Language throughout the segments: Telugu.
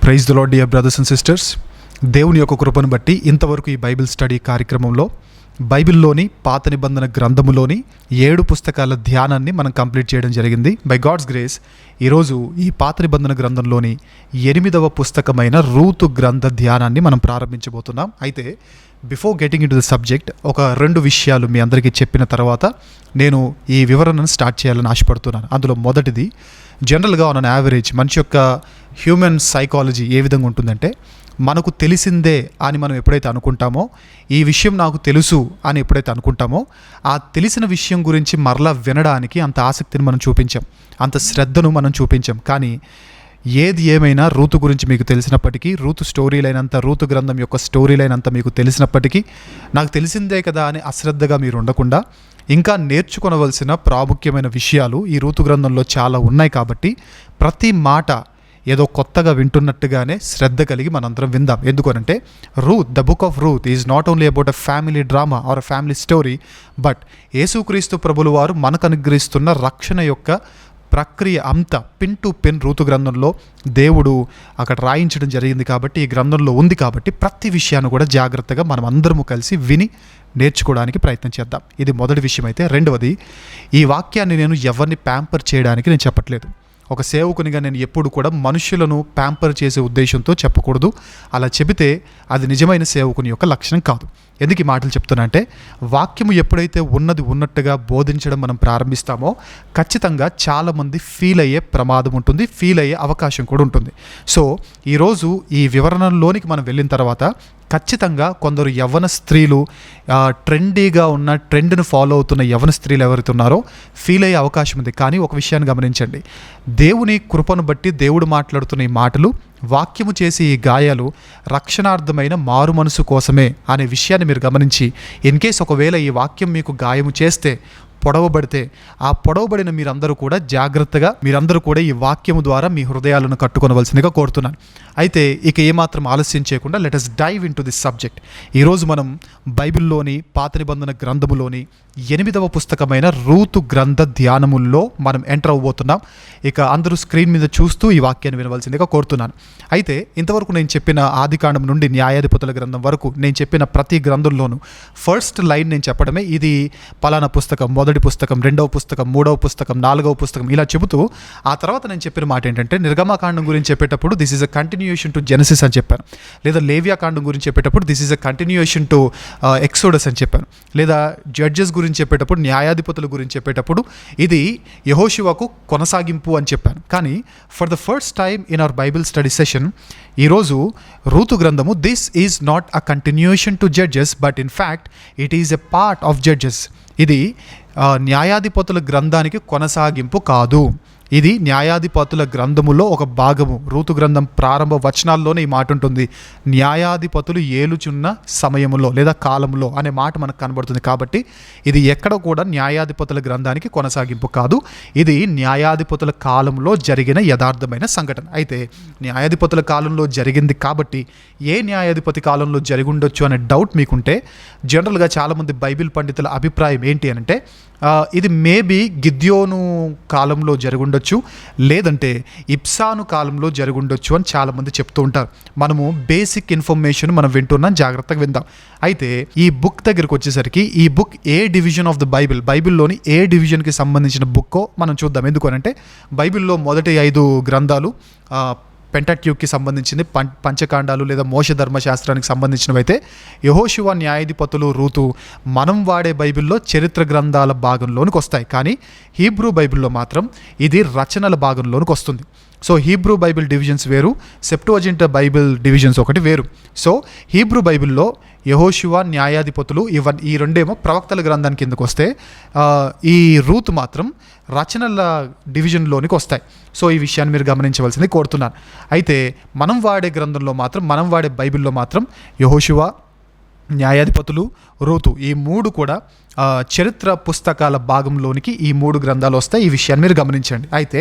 Praise the Lord dear brothers and sisters. దేవుని యొక్క కృపను బట్టి ఇంతవరకు ఈ బైబిల్ స్టడీ కార్యక్రమంలో బైబిల్లోని పాత నిబంధన గ్రంథములోని 7 పుస్తకాల ధ్యానాన్ని మనం కంప్లీట్ చేయడం జరిగింది. బై గాడ్స్ గ్రేస్ ఈరోజు ఈ పాత నిబంధన గ్రంథంలోని 8వ పుస్తకమైన రూతు గ్రంథ ధ్యానాన్ని మనం ప్రారంభించబోతున్నాం. అయితే before getting in to the subject ఒక 2 విషయాలు మీ అందరికీ చెప్పిన తర్వాత నేను ఈ వివరణను స్టార్ట్ చేయాలని ఆశపడుతున్నాను. అందులో మొదటిది, జనరల్గా ఆన్ అన్ యావరేజ్ మనిషి యొక్క హ్యూమన్ సైకాలజీ ఏ విధంగా ఉంటుందంటే, మనకు తెలిసిందే అని మనం ఎప్పుడైతే అనుకుంటామో, ఈ విషయం నాకు తెలుసు అని ఎప్పుడైతే అనుకుంటామో, ఆ తెలిసిన విషయం గురించి మరలా వినడానికి అంత ఆసక్తిని మనం చూపించాం, అంత శ్రద్ధను మనం చూపించాం. కానీ ఏది ఏమైనా రూతు గురించి మీకు తెలిసినప్పటికీ, రూతు స్టోరీలైనంత, రూతు గ్రంథం యొక్క స్టోరీలైనంత మీకు తెలిసినప్పటికీ, నాకు తెలిసిందే కదా అని అశ్రద్ధగా మీరు ఉండకుండా, ఇంకా నేర్చుకొనవలసిన ప్రాముఖ్యమైన విషయాలు ఈ రూతు గ్రంథంలో చాలా ఉన్నాయి. కాబట్టి ప్రతి మాట ఏదో కొత్తగా వింటున్నట్టుగానే శ్రద్ధ కలిగి మనందరం విందాం. ఎందుకనంటే Ruth, the book of Ruth is not only about a family drama or a family story, but యేసుక్రీస్తు ప్రభులు వారు మనకు అనుగ్రహిస్తున్న రక్షణ యొక్క ప్రక్రియ అంతా పిన్ టు పిన్ రూతు గ్రంథంలో దేవుడు అక్కడ రాయించడం జరిగింది. కాబట్టి ఈ గ్రంథంలో ఉంది. కాబట్టి ప్రతి విషయాన్ని కూడా జాగ్రత్తగా మనం అందరము కలిసి విని నేర్చుకోవడానికి ప్రయత్నం చేద్దాం. ఇది మొదటి విషయం. అయితే రెండవది, ఈ వాక్యాన్ని నేను ఎవరిని ప్యాంపర్ చేయడానికి నేను చెప్పట్లేదు. ఒక సేవకునిగా నేను ఎప్పుడు కూడా మనుషులను ప్యాంపర్ చేసే ఉద్దేశంతో చెప్పకూడదు. అలా చెబితే అది నిజమైన సేవకుని యొక్క లక్షణం కాదు. ఎందుకు ఈ మాటలు చెప్తున్నా అంటే, వాక్యము ఎప్పుడైతే ఉన్నది ఉన్నట్టుగా బోధించడం మనం ప్రారంభిస్తామో ఖచ్చితంగా చాలామంది ఫీల్ అయ్యే ప్రమాదం ఉంటుంది, ఫీల్ అయ్యే అవకాశం కూడా ఉంటుంది. సో ఈరోజు ఈ వివరణలోనికి మనం వెళ్ళిన తర్వాత ఖచ్చితంగా కొందరు యవ్వన స్త్రీలు, ట్రెండీగా ఉన్న ట్రెండ్ను ఫాలో అవుతున్న యవ్వన స్త్రీలు ఎవరైతే ఉన్నారో ఫీల్ అయ్యే అవకాశం ఉంది. కానీ ఒక విషయాన్ని గమనించండి, దేవుని కృపను బట్టి దేవుడు మాట్లాడుతున్న ఈ మాటలు, వాక్యము చేసి ఈ గాయాలు రక్షణార్థమైన మారు మనసు కోసమే అనే విషయాన్ని మీరు గమనించి, ఇన్ కేస్ ఒకవేళ ఈ వాక్యం మీకు గాయము చేస్తే, పొడవబడితే, ఆ పొడవబడిన మీరందరూ కూడా జాగ్రత్తగా మీరందరూ కూడా ఈ వాక్యము ద్వారా మీ హృదయాలను కట్టుకొనవలసిందిగా కోరుతున్నాను. అయితే ఇక ఏమాత్రం ఆలస్యం చేయకుండా let us dive into this subject. ఈరోజు మనం బైబిల్లోని పాత నిబంధన గ్రంథములోని 8వ పుస్తకమైన రూతు గ్రంథ ధ్యానముల్లో మనం ఎంటర్ అవ్వబోతున్నాం. ఇక అందరూ స్క్రీన్ మీద చూస్తూ ఈ వాక్యాన్ని వినవలసిందిగా కోరుతున్నాను. అయితే ఇంతవరకు నేను చెప్పిన ఆదికాండం నుండి న్యాయాధిపతుల గ్రంథం వరకు నేను చెప్పిన ప్రతి గ్రంథంలోనూ ఫస్ట్ లైన్ నేను చెప్పడమే, ఇది పలానా పుస్తకం, మొదటి పుస్తకం, 2వ పుస్తకం, 3వ పుస్తకం, 4వ పుస్తకం, ఇలా చెబుతూ ఆ తర్వాత నేను చెప్పిన మాట ఏంటంటే, నిర్గమకాండం గురించి చెప్పేటప్పుడు this is a continuation to Genesis అని చెప్పాను. లేదా లేవియాకాండం గురించి చెప్పేటప్పుడు this is a continuation to exodus అని చెప్పాను. లేదా జడ్జెస్ గురించి చెప్పేటప్పుడు, న్యాయాధిపతుల గురించి చెప్పేటప్పుడు ఇది యెహోషువకు కొనసాగింపు అని చెప్పాను. కానీ for the first time in our Bible study session ఈరోజు రూతు గ్రంథము this is not a continuation to judges, but in fact it is a part of judges. ఇది న్యాయాధిపతుల గ్రంథానికి కొనసాగింపు కాదు, ఇది న్యాయాధిపతుల గ్రంథములో ఒక భాగము. రూతు గ్రంథం ప్రారంభ వచనాల్లోనే ఈ మాట ఉంటుంది, న్యాయాధిపతులు ఏలుచున్న సమయములో లేదా కాలంలో అనే మాట మనకు కనబడుతుంది. కాబట్టి ఇది ఎక్కడ కూడా న్యాయాధిపతుల గ్రంథానికి కొనసాగింపు కాదు, ఇది న్యాయాధిపతుల కాలంలో జరిగిన యథార్థమైన సంఘటన. అయితే న్యాయాధిపతుల కాలంలో జరిగింది కాబట్టి ఏ న్యాయాధిపతి కాలంలో జరిగి ఉండొచ్చు అనే డౌట్ మీకుంటే, జనరల్గా చాలామంది బైబిల్ పండితుల అభిప్రాయం ఏంటి అనంటే, ఇది మేబీ గిద్యోను కాలంలో జరుగుండొచ్చు, లేదంటే ఇబ్సాను కాలంలో జరుగుండొచ్చు అని చాలామంది చెప్తూ ఉంటారు. మనము బేసిక్ ఇన్ఫర్మేషన్ మనం వింటున్నాం, జాగ్రత్తగా విందాం. అయితే ఈ బుక్ దగ్గరికి వచ్చేసరికి, ఈ బుక్ ఏ డివిజన్ ఆఫ్ ద బైబిల్లోని ఏ డివిజన్కి సంబంధించిన బుక్కో మనం చూద్దాం. ఎందుకనంటే బైబిల్లో మొదటి 5 గ్రంథాలు పెంటట్యూక్కి సంబంధించింది, పంచకాండాలు లేదా మోషే ధర్మశాస్త్రానికి సంబంధించినవి. అయితే యెహోషువ, న్యాయాధిపతులు, రూతు మనం వాడే బైబిల్లో చరిత్ర గ్రంథాల భాగంలోనికి వస్తాయి. కానీ హీబ్రూ బైబిల్లో మాత్రం ఇది రచనల భాగంలోనికి వస్తుంది. సో హీబ్రూ బైబిల్ డివిజన్స్ వేరు, సెప్టువజింట్ బైబిల్ డివిజన్స్ ఒకటి వేరు. సో హీబ్రూ బైబిల్లో యెహోషువ, న్యాయాధిపతులు ఈ రెండేమో ప్రవక్తల గ్రంథానికి కిందకు వస్తే, ఈ రూతు మాత్రం రచనల డివిజన్లోనికి వస్తాయి. సో ఈ విషయాన్ని మీరు గమనించవలసింది కోరుతున్నాను. అయితే మనం వాడే గ్రంథంలో మాత్రం, మనం వాడే బైబిల్లో మాత్రం యెహోషువ, న్యాయాధిపతులు, రూతు ఈ 3 కూడా చరిత్ర పుస్తకాల భాగంలోనికి ఈ 3 గ్రంథాలు వస్తాయి. ఈ విషయాన్ని మీరు గమనించండి. అయితే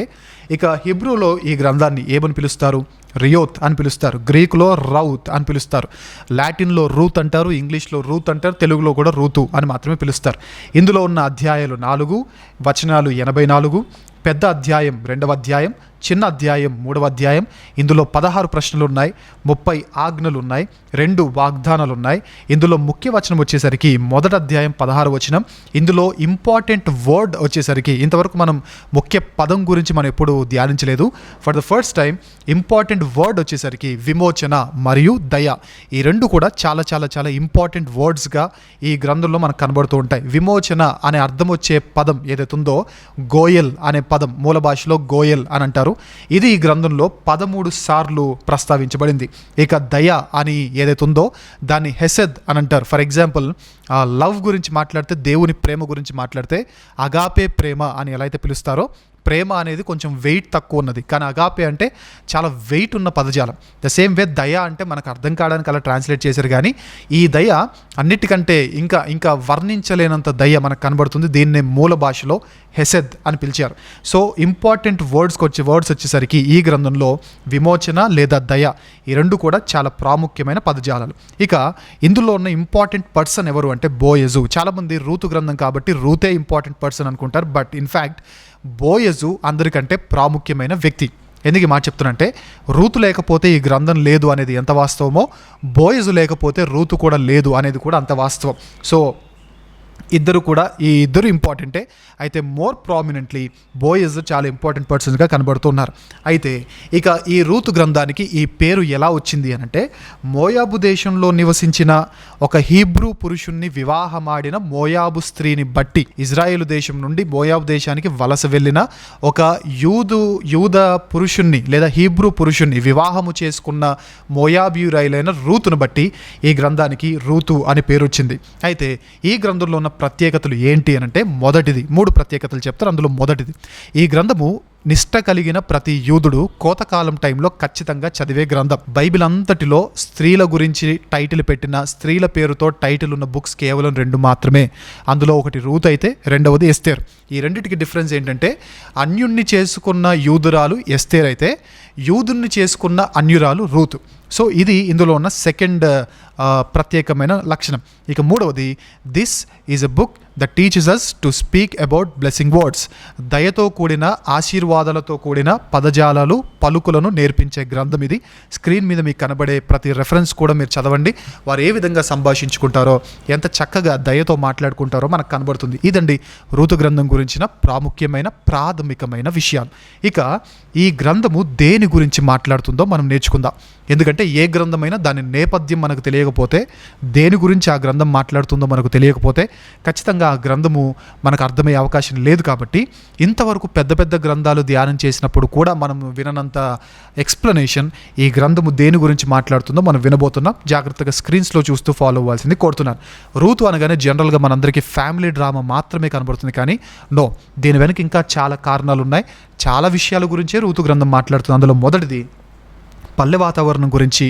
ఇక హిబ్రూలో ఈ గ్రంథాన్ని ఏమని పిలుస్తారు? రియోత్ అని పిలుస్తారు, గ్రీకులో రౌత్ అని పిలుస్తారు, లాటిన్లో రూత్ అంటారు, ఇంగ్లీష్లో రూత్ అంటారు, తెలుగులో కూడా రూతు అని మాత్రమే పిలుస్తారు. ఇందులో ఉన్న అధ్యాయాలు 4, వచనాలు 84, పెద్ద అధ్యాయం 2వ అధ్యాయం, చిన్న అధ్యాయం 3వ అధ్యాయం. ఇందులో 16 ప్రశ్నలు ఉన్నాయి, 30 ఆజ్ఞలు ఉన్నాయి, 2 వాగ్దానాలు ఉన్నాయి. ఇందులో ముఖ్య వచనం వచ్చేసరికి మొదటి అధ్యాయం 16 వచనం. ఇందులో ఇంపార్టెంట్ వర్డ్ వచ్చేసరికి, ఇంతవరకు మనం ముఖ్య పదం గురించి మనం ఎప్పుడు ధ్యానించలేదు. For the first time important word వచ్చేసరికి విమోచన మరియు దయ. ఈ రెండు కూడా చాలా చాలా చాలా ఇంపార్టెంట్ వర్డ్స్గా ఈ గ్రంథంలో మనకు కనబడుతూ ఉంటాయి. విమోచన అనే అర్థం వచ్చే పదం ఏదైతే ఉందో గోయల్ అనే పదం, మూల భాషలో గోయల్ అని అంటారు. ఇది ఈ గ్రంథంలో 13 సార్లు ప్రస్తావించబడింది. ఇక దయ అని ఏదైతే ఉందో దాన్ని హెసెద్ అని అంటారు. ఫర్ ఎగ్జాంపుల్ లవ్ గురించి మాట్లాడితే, దేవుని ప్రేమ గురించి మాట్లాడితే అగాపే ప్రేమ అని ఎలా అయితే పిలుస్తారో, ప్రేమ అనేది కొంచెం వెయిట్ తక్కువ ఉన్నది, కానీ అగాపే అంటే చాలా వెయిట్ ఉన్న పదజాలం. ద సేమ్ వే దయ అంటే మనకు అర్థం కావడానికి అలా ట్రాన్స్లేట్ చేశారు, కానీ ఈ దయ అన్నిటికంటే ఇంకా ఇంకా వర్ణించలేనంత దయ మనకు కనబడుతుంది. దీన్నే మూల భాషలో హెసెద్ అని పిలిచారు. సో ఇంపార్టెంట్ వర్డ్స్ వచ్చేసరికి ఈ గ్రంథంలో విమోచన లేదా దయ, ఈ రెండు కూడా చాలా ప్రాముఖ్యమైన పదజాలాలు. ఇక ఇందులో ఉన్న ఇంపార్టెంట్ పర్సన్ ఎవరు అంటే బోయజు. చాలామంది రూతు గ్రంథం కాబట్టి రూతే ఇంపార్టెంట్ పర్సన్ అనుకుంటారు, బట్ ఇన్ఫ్యాక్ట్ బోయజు అందరికంటే ప్రాముఖ్యమైన వ్యక్తి. ఎందుకు ఈ మాట చెప్తున్నంటే, రూతు లేకపోతే ఈ గ్రంథం లేదు అనేది ఎంత వాస్తవమో, బోయజు లేకపోతే రూతు కూడా లేదు అనేది కూడా అంత వాస్తవం. సో ఈ ఇద్దరు ఇంపార్టెంటే. అయితే మోర్ ప్రామినెంట్లీ బోయజ్ చాలా ఇంపార్టెంట్ పర్సన్స్గా కనబడుతున్నారు. అయితే ఇక ఈ రూతు గ్రంథానికి ఈ పేరు ఎలా వచ్చింది అనంటే, మోయాబు దేశంలో నివసించిన ఒక హీబ్రూ పురుషుణ్ణి వివాహమాడిన మోయాబు స్త్రీని బట్టి, ఇజ్రాయేలు దేశం నుండి మోయాబు దేశానికి వలస వెళ్ళిన ఒక యూద పురుషుణ్ణి లేదా హీబ్రూ పురుషుణ్ణి వివాహము చేసుకున్న మోయాబీయురాయిలైన రూతును బట్టి ఈ గ్రంథానికి రూతు అని పేరు వచ్చింది. అయితే ఈ గ్రంథంలో ఉన్న ప్రత్యేకతలు ఏంటి అనంటే, మొదటిది 3 ప్రత్యేకతలు చెప్తారు. అందులో మొదటిది, ఈ గ్రంథము నిష్ట కలిగిన ప్రతి యూదుడు కోతకాలం టైంలో ఖచ్చితంగా చదివే గ్రంథం. బైబిల్ అంతటిలో స్త్రీల గురించి టైటిల్ పెట్టిన, స్త్రీల పేరుతో టైటిల్ ఉన్న బుక్స్ కేవలం 2 మాత్రమే. అందులో ఒకటి రూత్ అయితే రెండవది ఎస్తేర్. ఈ రెండింటికి డిఫరెన్స్ ఏంటంటే, అన్యుణ్ణి చేసుకున్న యూదురాలు ఎస్తేర్ అయితే, యూదుని చేసుకున్న అన్యురాలు రూతు. సో ఇది ఇందులో ఉన్న సెకండ్ ప్రత్యేకమైన లక్షణం. ఇక మూడవది, this is a book that teaches us to speak about blessing words. దయతో కూడిన, ఆశీర్వాదాలతో కూడిన పదజాలాలు, పలుకులను నేర్పించే గ్రంథం ఇది. స్క్రీన్ మీద మీకు కనబడే ప్రతి రెఫరెన్స్ కూడా మీరు చదవండి. వారు ఏ విధంగా సంభాషించుకుంటారో, ఎంత చక్కగా దయతో మాట్లాడుకుంటారో మనకు కనబడుతుంది. ఇదండి రూతు గ్రంథం గురించిన ప్రాథమికమైన విషయాలు. ఇక ఈ గ్రంథము దేని గురించి మాట్లాడుతుందో మనం నేర్చుకుందాం. ఎందుకంటే ఏ గ్రంథమైనా దాని నేపథ్యం మనకు తెలియకపోతే, దేని గురించి ఆ గ్రంథం మాట్లాడుతుందో మనకు తెలియకపోతే ఖచ్చితంగా ఆ గ్రంథము మనకు అర్థమయ్యే అవకాశం లేదు. కాబట్టి ఇంతవరకు పెద్ద పెద్ద గ్రంథాలు ధ్యానం చేసినప్పుడు కూడా మనం విననంత ఎక్స్ప్లెనేషన్ ఈ గ్రంథము దేని గురించి మాట్లాడుతుందో మనం వినబోతున్నాం. జాగ్రత్తగా స్క్రీన్స్లో చూస్తూ ఫాలో అవ్వాల్సింది కోరుతున్నాను. రూతు అనగానే జనరల్గా మనందరికీ ఫ్యామిలీ డ్రామా మాత్రమే కనబడుతుంది, కానీ నో, దీని వెనక ఇంకా చాలా కారణాలు ఉన్నాయి. చాలా విషయాల గురించే రూతు గ్రంథం మాట్లాడుతుంది. అందులో మొదటిది పల్లె వాతావరణం గురించి,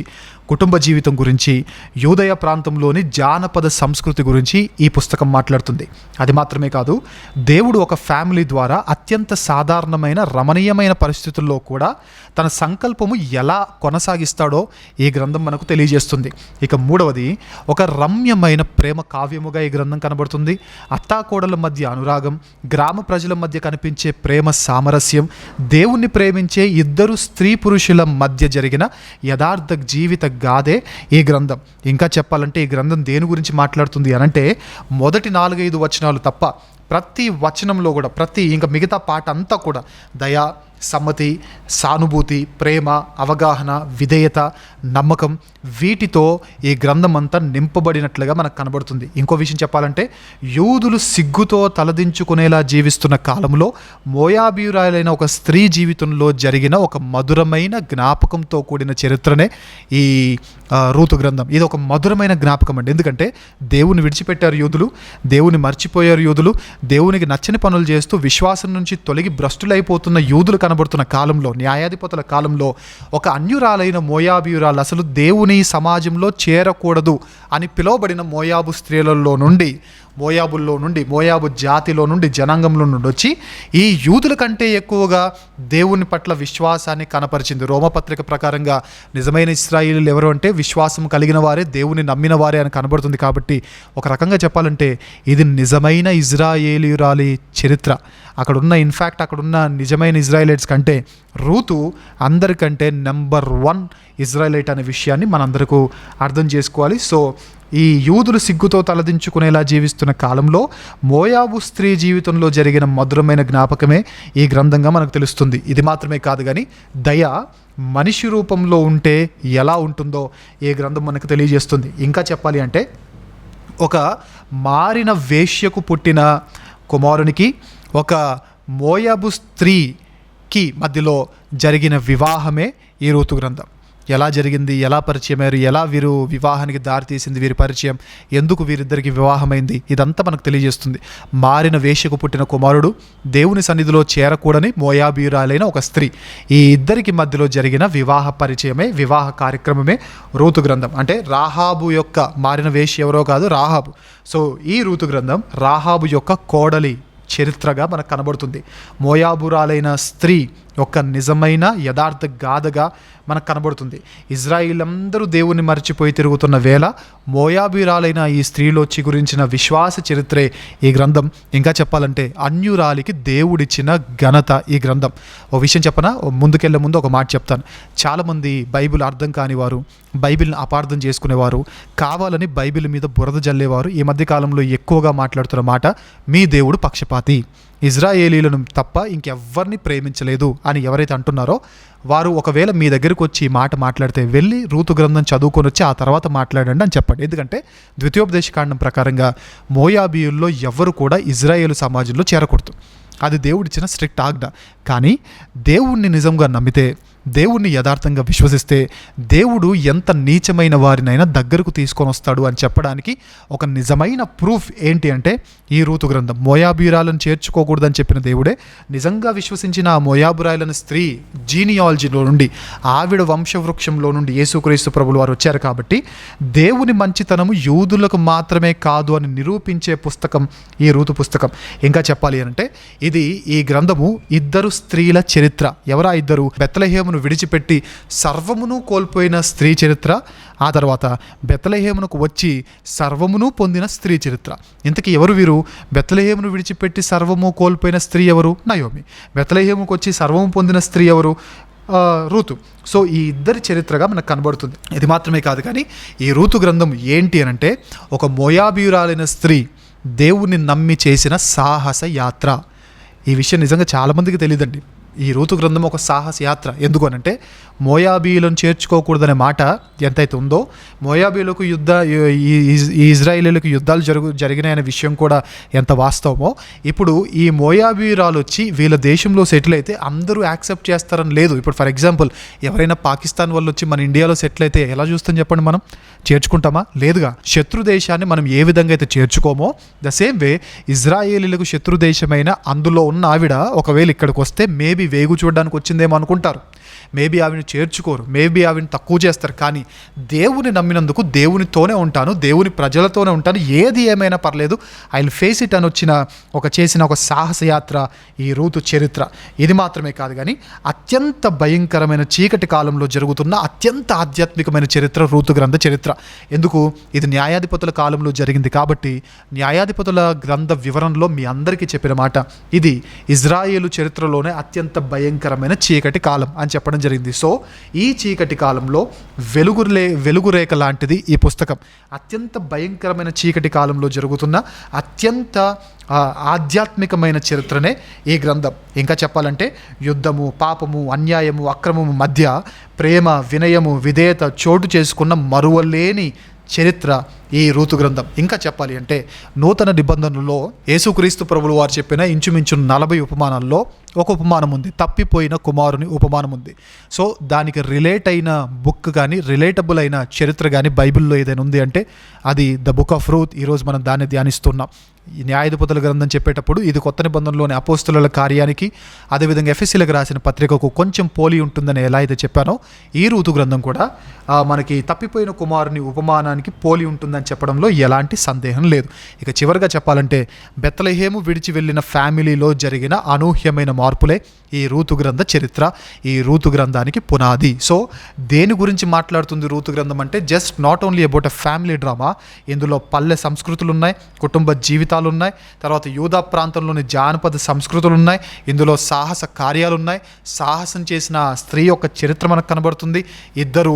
కుటుంబ జీవితం గురించి, యూదయ ప్రాంతంలోని జానపద సంస్కృతి గురించి ఈ పుస్తకం మాట్లాడుతుంది. అది మాత్రమే కాదు, దేవుడు ఒక ఫ్యామిలీ ద్వారా అత్యంత సాధారణమైన రమణీయమైన పరిస్థితుల్లో కూడా తన సంకల్పము ఎలా కొనసాగిస్తాడో ఈ గ్రంథం మనకు తెలియజేస్తుంది. ఇక మూడవది, ఒక రమ్యమైన ప్రేమ కావ్యముగా ఈ గ్రంథం కనబడుతుంది. అత్తాకోడల మధ్య అనురాగం, గ్రామ ప్రజల మధ్య కనిపించే ప్రేమ సామరస్యం, దేవుణ్ణి ప్రేమించే ఇద్దరు స్త్రీ పురుషుల మధ్య జరిగిన యథార్థ జీవిత గాదే ఈ గ్రంథం. ఇంకా చెప్పాలంటే ఈ గ్రంథం దేని గురించి మాట్లాడుతుంది అనంటే, మొదటి 4-5 వచనాలు తప్ప ప్రతి వచనంలో కూడా, ఇంకా మిగతా పాట అంతా కూడా దయ, సమ్మతి, సానుభూతి, ప్రేమ, అవగాహన, విధేయత, నమ్మకం, వీటితో ఈ గ్రంథం అంతా నింపబడినట్లుగా మనకు కనబడుతుంది. ఇంకో విషయం చెప్పాలంటే, యూదులు సిగ్గుతో తలదించుకునేలా జీవిస్తున్న కాలంలో మోయాబీయురాలైన ఒక స్త్రీ జీవితంలో జరిగిన ఒక మధురమైన జ్ఞాపకంతో కూడిన చరిత్రనే ఈ రూతు గ్రంథం. ఇది ఒక మధురమైన జ్ఞాపకం అండి. ఎందుకంటే దేవుని విడిచిపెట్టారు యూదులు, దేవుని మర్చిపోయారు యూదులు, దేవునికి నచ్చని పనులు చేస్తూ విశ్వాసం నుంచి తొలగి భ్రష్టులైపోతున్న యూదులు కనబడుతున్న కాలంలో, న్యాయాధిపతుల కాలంలో ఒక అన్యురాలైన మోయాబీయురాలు అసలు దేవుని సమాజంలో చేరకూడదు అని పిలువబడిన మోయాబు స్త్రీలలో నుండి మోయాబుల్లో నుండి, మోయాబు జాతిలో నుండి, జనాంగంలో నుండి వచ్చి ఈ యూదుల కంటే ఎక్కువగా దేవుని పట్ల విశ్వాసాన్ని కనపరిచింది. రోమపత్రిక ప్రకారంగా నిజమైన ఇశ్రాయేలీయులు ఎవరు అంటే విశ్వాసం కలిగిన వారే, దేవుని నమ్మిన వారే అని కనబడుతుంది. కాబట్టి ఒక రకంగా చెప్పాలంటే ఇది నిజమైన ఇజ్రాయేలీయురాలి చరిత్ర. అక్కడున్న నిజమైన ఇజ్రాయేలైట్స్ కంటే రూతు అందరికంటే నెంబర్ 1 ఇజ్రాయేలైట్ అనే విషయాన్ని మనందరికీ అర్థం చేసుకోవాలి. సో ఈ యూదులు సిగ్గుతో తలదించుకునేలా జీవిస్తున్న కాలంలో మోయాబు స్త్రీ జీవితంలో జరిగిన మధురమైన జ్ఞాపకమే ఈ గ్రంథంగా మనకు తెలుస్తుంది. ఇది మాత్రమే కాదు కానీ దయ మనిషి రూపంలో ఉంటే ఎలా ఉంటుందో ఈ గ్రంథం మనకు తెలియజేస్తుంది. ఇంకా చెప్పాలి అంటే ఒక మారిన వేశ్యకు పుట్టిన కుమారునికి ఒక మోయాబు స్త్రీకి మధ్యలో జరిగిన వివాహమే ఈ రూతు గ్రంథం. ఎలా జరిగింది, ఎలా పరిచయం అయ్యారు, ఎలా వీరు వివాహానికి దారితీసింది, వీరి పరిచయం, ఎందుకు వీరిద్దరికి వివాహమైంది, ఇదంతా మనకు తెలియజేస్తుంది. మారిన వేశ్యకు పుట్టిన కుమారుడు, దేవుని సన్నిధిలో చేరకూడని మోయాబీయురాలైన ఒక స్త్రీ, ఈ ఇద్దరికి మధ్యలో జరిగిన వివాహ పరిచయమే, వివాహ కార్యక్రమమే రూతు గ్రంథం. అంటే రాహాబు యొక్క మారిన వేశ్య ఎవరో కాదు, రాహాబు. సో ఈ రూతు గ్రంథం రాహాబు యొక్క కోడలి చరిత్రగా మనకు కనబడుతుంది. మోయాబురాలైన స్త్రీ యొక్క నిజమైన యథార్థ గాథగా మనకు కనబడుతుంది. ఇజ్రాయిల్ అందరూ దేవుని మర్చిపోయి తిరుగుతున్న వేళ మోయాబీరాలైన ఈ స్త్రీలో చిగురించిన విశ్వాస చరిత్రే ఈ గ్రంథం. ఇంకా చెప్పాలంటే అన్యురాలికి దేవుడిచ్చిన ఘనత ఈ గ్రంథం. ఓ విషయం చెప్పనా, ముందుకెళ్లే ముందు ఒక మాట చెప్తాను. చాలామంది బైబిల్ అర్థం కానివారు, బైబిల్ని అపార్థం చేసుకునేవారు, కావాలని బైబిల్ మీద బురద జల్లేవారు ఈ మధ్యకాలంలో ఎక్కువగా మాట్లాడుతున్న మాట, మీ దేవుడు పక్షపాతి, ఇజ్రాయేలీలను తప్ప ఇంకెవ్వరిని ప్రేమించలేదు అని ఎవరైతే అంటున్నారో వారు ఒకవేళ మీ దగ్గరకు వచ్చి ఈ మాట మాట్లాడితే వెళ్ళి రూతు గ్రంథం చదువుకొని వచ్చి ఆ తర్వాత మాట్లాడండి అని చెప్పండి. ఎందుకంటే ద్వితీయోపదేశకాండం ప్రకారంగా మోయాబీయుల్లో ఎవ్వరు కూడా ఇజ్రాయేలు సమాజంలో చేరకూడదు. అది దేవుడిచ్చిన స్ట్రిక్ట్ ఆజ్ఞ. కానీ దేవుణ్ణి నిజంగా నమ్మితే, దేవుణ్ణి యథార్థంగా విశ్వసిస్తే దేవుడు ఎంత నీచమైన వారినైనా దగ్గరకు తీసుకొని వస్తాడు అని చెప్పడానికి ఒక నిజమైన ప్రూఫ్ ఏంటి అంటే ఈ రూతు గ్రంథం. మోయాబీరాలను చేర్చుకోకూడదని చెప్పిన దేవుడే నిజంగా విశ్వసించిన ఆ మోయాబురాయలైన స్త్రీ జీనియాలజీలో నుండి, ఆవిడ వంశవృక్షంలో నుండి యేసుక్రీస్తు ప్రభులు వారు వచ్చారు. కాబట్టి దేవుని మంచితనము యూదులకు మాత్రమే కాదు అని నిరూపించే పుస్తకం ఈ రూతు పుస్తకం. ఇంకా చెప్పాలి అంటే ఈ గ్రంథము ఇద్దరు స్త్రీల చరిత్ర. ఎవరా ఇద్దరు? బెత్లెహేమును విడిచిపెట్టి సర్వమును కోల్పోయిన స్త్రీ చరిత్ర, ఆ తర్వాత బెత్లెహేమునకు వచ్చి సర్వమును పొందిన స్త్రీ చరిత్ర. ఇంతకీ ఎవరు వీరు? బెత్లెహేమును విడిచిపెట్టి సర్వము కోల్పోయిన స్త్రీ ఎవరు? నయోమి. బెత్లెహేముకు వచ్చి సర్వము పొందిన స్త్రీ ఎవరు? రూతు. సో ఈ ఇద్దరి చరిత్రగా మనకు కనబడుతుంది. ఇది మాత్రమే కాదు కానీ ఈ రూతు గ్రంథం ఏంటి అనంటే ఒక మోయాబీయురాలైన స్త్రీ దేవుణ్ణి నమ్మి చేసిన సాహస యాత్ర. ఈ విషయం నిజంగా చాలామందికి తెలియదండి. ఈ రూతు గ్రంథం ఒక సాహస యాత్ర. ఎందుకు అనంటే మోయాబీయులను చేర్చుకోకూడదనే మాట ఎంతైతే ఉందో, మోయాబీయులకు ఈ ఇజ్రాయేలీలకు యుద్ధాలు జరిగినాయనే విషయం కూడా ఎంత వాస్తవమో, ఇప్పుడు ఈ మోయాబీయురాలు వచ్చి వీళ్ళ దేశంలో సెటిల్ అయితే అందరూ యాక్సెప్ట్ చేస్తారని లేదు. ఇప్పుడు ఫర్ ఎగ్జాంపుల్ ఎవరైనా పాకిస్తాన్ వాళ్ళు వచ్చి మన ఇండియాలో సెటిల్ అయితే ఎలా చూస్తాం చెప్పండి? మనం చేర్చుకుంటామా? లేదుగా. శత్రు దేశాన్ని మనం ఏ విధంగా అయితే చేర్చుకోమో ద సేమ్ వే ఇజ్రాయేలీలకు శత్రు దేశమైన అందులో ఉన్న ఆవిడ ఒకవేళ ఇక్కడికి వస్తే మేబీ వేగు చూడడానికి వచ్చిందేమో అనుకుంటారు, మేబీ ఆవిడని చేర్చుకోరు, మేబీ ఆవిడని తక్కువ చేస్తారు. కానీ దేవుని నమ్మినందుకు దేవునితోనే ఉంటాను, దేవుని ప్రజలతోనే ఉంటాను, ఏది ఏమైనా పర్లేదు, ఐ విల్ ఫేస్ ఇట్ అని చేసిన ఒక సాహసయాత్ర ఈ రూతు చరిత్ర. ఇది మాత్రమే కాదు కానీ అత్యంత భయంకరమైన చీకటి కాలంలో జరుగుతున్న అత్యంత ఆధ్యాత్మికమైన చరిత్ర రూతు గ్రంథ చరిత్ర. ఎందుకు? ఇది న్యాయాధిపతుల కాలంలో జరిగింది కాబట్టి న్యాయాధిపతుల గ్రంథ వివరణలో మీ అందరికీ చెప్పిన మాట, ఇది ఇజ్రాయేలు చరిత్రలోనే అత్యంత భయంకరమైన చీకటి కాలం అని చెప్పడం జరిగింది. సో ఈ చీకటి కాలంలో వెలుగురేఖ లాంటిది ఈ పుస్తకం. అత్యంత భయంకరమైన చీకటి కాలంలో జరుగుతున్న అత్యంత ఆధ్యాత్మికమైన చరిత్రనే ఈ గ్రంథం. ఇంకా చెప్పాలంటే యుద్ధము, పాపము, అన్యాయము, అక్రమము మధ్య ప్రేమ, వినయము, విధేయత చోటు చేసుకున్న మరువలేని చరిత్ర ఈ రూతు గ్రంథం. ఇంకా చెప్పాలి అంటే నూతన నిబంధనలో యేసుక్రీస్తు ప్రభులు వారు చెప్పిన ఇంచుమించు 40 ఉపమానాల్లో ఒక ఉపమానం ఉంది, తప్పిపోయిన కుమారుని ఉపమానం ఉంది. సో దానికి రిలేట్ అయిన బుక్ కానీ రిలేటబుల్ అయిన చరిత్ర కానీ బైబిల్లో ఏదైనా ఉంది అంటే అది ద బుక్ ఆఫ్ రూత్. ఈరోజు మనం దాన్ని ధ్యానిస్తున్నాం. ఈ న్యాయాధిపతుల గ్రంథం చెప్పేటప్పుడు ఇది కొత్త నిబంధనలోని అపోస్తుల కార్యానికి, అదేవిధంగా ఎఫెసీలకు రాసిన పత్రికకు కొంచెం పోలి ఉంటుందని ఎలా అయితే చెప్పానో ఈ రూతు గ్రంథం కూడా మనకి తప్పిపోయిన కుమారుని ఉపమానానికి పోలి ఉంటుందని అని చెప్పడంలో ఎలాంటి సందేహం లేదు. ఇక చివరిగా చెప్పాలంటే బెత్లెహేము విడిచి వెళ్ళిన ఫ్యామిలీలో జరిగిన అనూహ్యమైన మార్పులే ఈ రూతు గ్రంథ చరిత్ర, ఈ రూతు గ్రంథానికి పునాది. సో దేని గురించి మాట్లాడుతుంది రూతు గ్రంథం అంటే just not only about a family drama. ఇందులో పల్లె సంస్కృతులు ఉన్నాయి, కుటుంబ జీవితాలు ఉన్నాయి, తర్వాత యూదా ప్రాంతంలోని జానపద సంస్కృతులు ఉన్నాయి, ఇందులో సాహస కార్యాలు ఉన్నాయి, సాహసం చేసిన స్త్రీ యొక్క చరిత్ర మనకు కనబడుతుంది. ఇద్దరు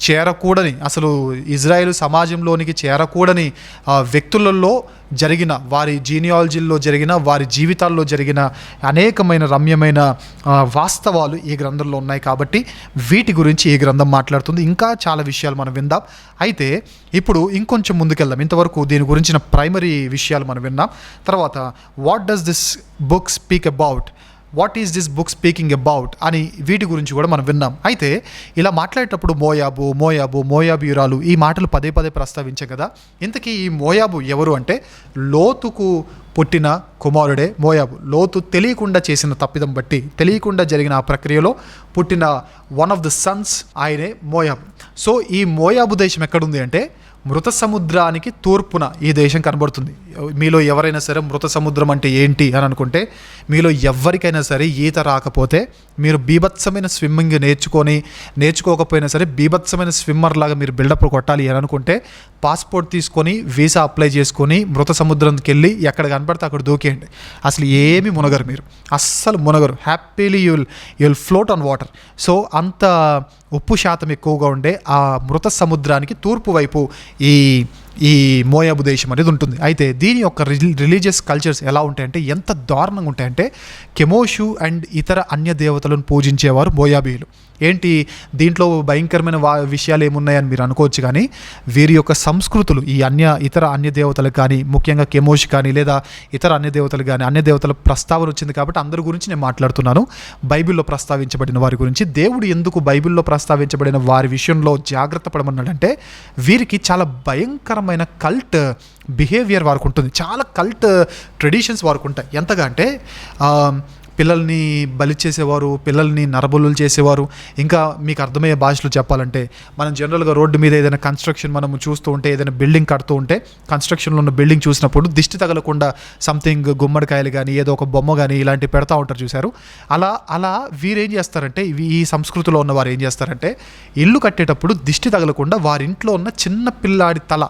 చేరకూడని, అసలు ఇజ్రాయేల్ సమాజంలోనికి చేరకూడని వ్యక్తులలో జరిగిన, వారి జీనియాలజీల్లో జరిగిన, వారి జీవితాల్లో జరిగిన అనేకమైన రమ్యమైన వాస్తవాలు ఈ గ్రంథంలో ఉన్నాయి. కాబట్టి వీటి గురించి ఈ గ్రంథం మాట్లాడుతుంది. ఇంకా చాలా విషయాలు మనం విందాం. అయితే ఇప్పుడు ఇంకొంచెం ముందుకెళ్దాం. ఇంతవరకు దీని గురించిన ప్రైమరీ విషయాలు మనం విన్నాం. తర్వాత what does this book speak about, what is this book speaking about అని వీటి గురించి కూడా మనం విన్నాం. అయితే ఇలా మాట్లాడేటప్పుడు మోయాబీయురాలు ఈ మాటలు పదే పదే ప్రస్తావించాం కదా. ఇంతకీ ఈ మోయాబు ఎవరు అంటే లోతుకు పుట్టిన కుమారుడే మోయాబు. లోతు తెలియకుండా చేసిన తప్పిదం బట్టి, తెలియకుండా జరిగిన ఆ ప్రక్రియలో పుట్టిన వన్ ఆఫ్ ద సన్స్ ఆయనే మోయాబు. సో ఈ మోయాబు దేశం ఎక్కడుంది అంటే మృత సముద్రానికి తూర్పున ఈ దేశం కనబడుతుంది. మీలో ఎవరైనా సరే మృత సముద్రం అంటే ఏంటి అని అనుకుంటే, మీలో ఎవరికైనా సరే ఈత రాకపోతే, మీరు బీభత్సమైన స్విమ్మింగ్ నేర్చుకోకపోయినా సరే బీభత్సమైన స్విమ్మర్ లాగా మీరు బిల్డప్ కొట్టాలి అని అనుకుంటే, పాస్పోర్ట్ తీసుకొని వీసా అప్లై చేసుకొని మృత సముద్రంకి వెళ్ళి ఎక్కడ కనపడితే అక్కడ దూకేయండి. అసలు ఏమి మునగరు, మీరు అస్సలు మునగరు. Happily you will float on water. So అంత ఉప్పు శాతం ఎక్కువగా ఉండే ఆ మృత సముద్రానికి తూర్పు వైపు ఈ మోయాబు దేశం అనేది ఉంటుంది. అయితే దీని యొక్క రిలీజియస్ కల్చర్స్ ఎలా ఉంటాయంటే, ఎంత దారుణంగా ఉంటాయంటే, కెమోషు అండ్ ఇతర అన్య దేవతలను పూజించేవారు మోయాబీయులు. ఏంటి దీంట్లో భయంకరమైన విషయాలు ఏమున్నాయని మీరు అనుకోవచ్చు, కానీ వీరి యొక్క సంస్కృతులు ఈ ఇతర అన్య దేవతలకు కానీ, ముఖ్యంగా కెమోష్ కానీ లేదా ఇతర అన్య దేవతలు కానీ, అన్య దేవతల ప్రస్తావన వచ్చింది కాబట్టి అందరి గురించి నేను మాట్లాడుతున్నాను. బైబిల్లో ప్రస్తావించబడిన వారి గురించి. దేవుడు ఎందుకు బైబిల్లో ప్రస్తావించబడిన వారి విషయంలో జాగ్రత్త పడమన్నాడంటే, వీరికి చాలా భయంకరమైన కల్ట్ బిహేవియర్ వారికి ఉంటుంది. చాలా కల్ట్ ట్రెడిషన్స్ వారికి ఉంటాయి. ఎంతగా అంటే పిల్లల్ని బలి చేసేవారు, పిల్లల్ని నరబలులు చేసేవారు. ఇంకా మీకు అర్థమయ్యే భాషలో చెప్పాలంటే, మనం జనరల్గా రోడ్డు మీద ఏదైనా కన్స్ట్రక్షన్ మనం చూస్తూ ఉంటే, ఏదైనా బిల్డింగ్ కడుతూ ఉంటే, కన్స్ట్రక్షన్లో ఉన్న బిల్డింగ్ చూసినప్పుడు దిష్టి తగలకుండా సంథింగ్ గుమ్మడికాయలు కానీ ఏదో ఒక బొమ్మ కానీ ఇలాంటివి పెడతా ఉంటారు చూశారు. అలా వీరేం చేస్తారంటే, ఈ సంస్కృతిలో ఉన్న వారు ఏం చేస్తారంటే, ఇల్లు కట్టేటప్పుడు దిష్టి తగలకుండా వారింట్లో ఉన్న చిన్న పిల్లాడి తల,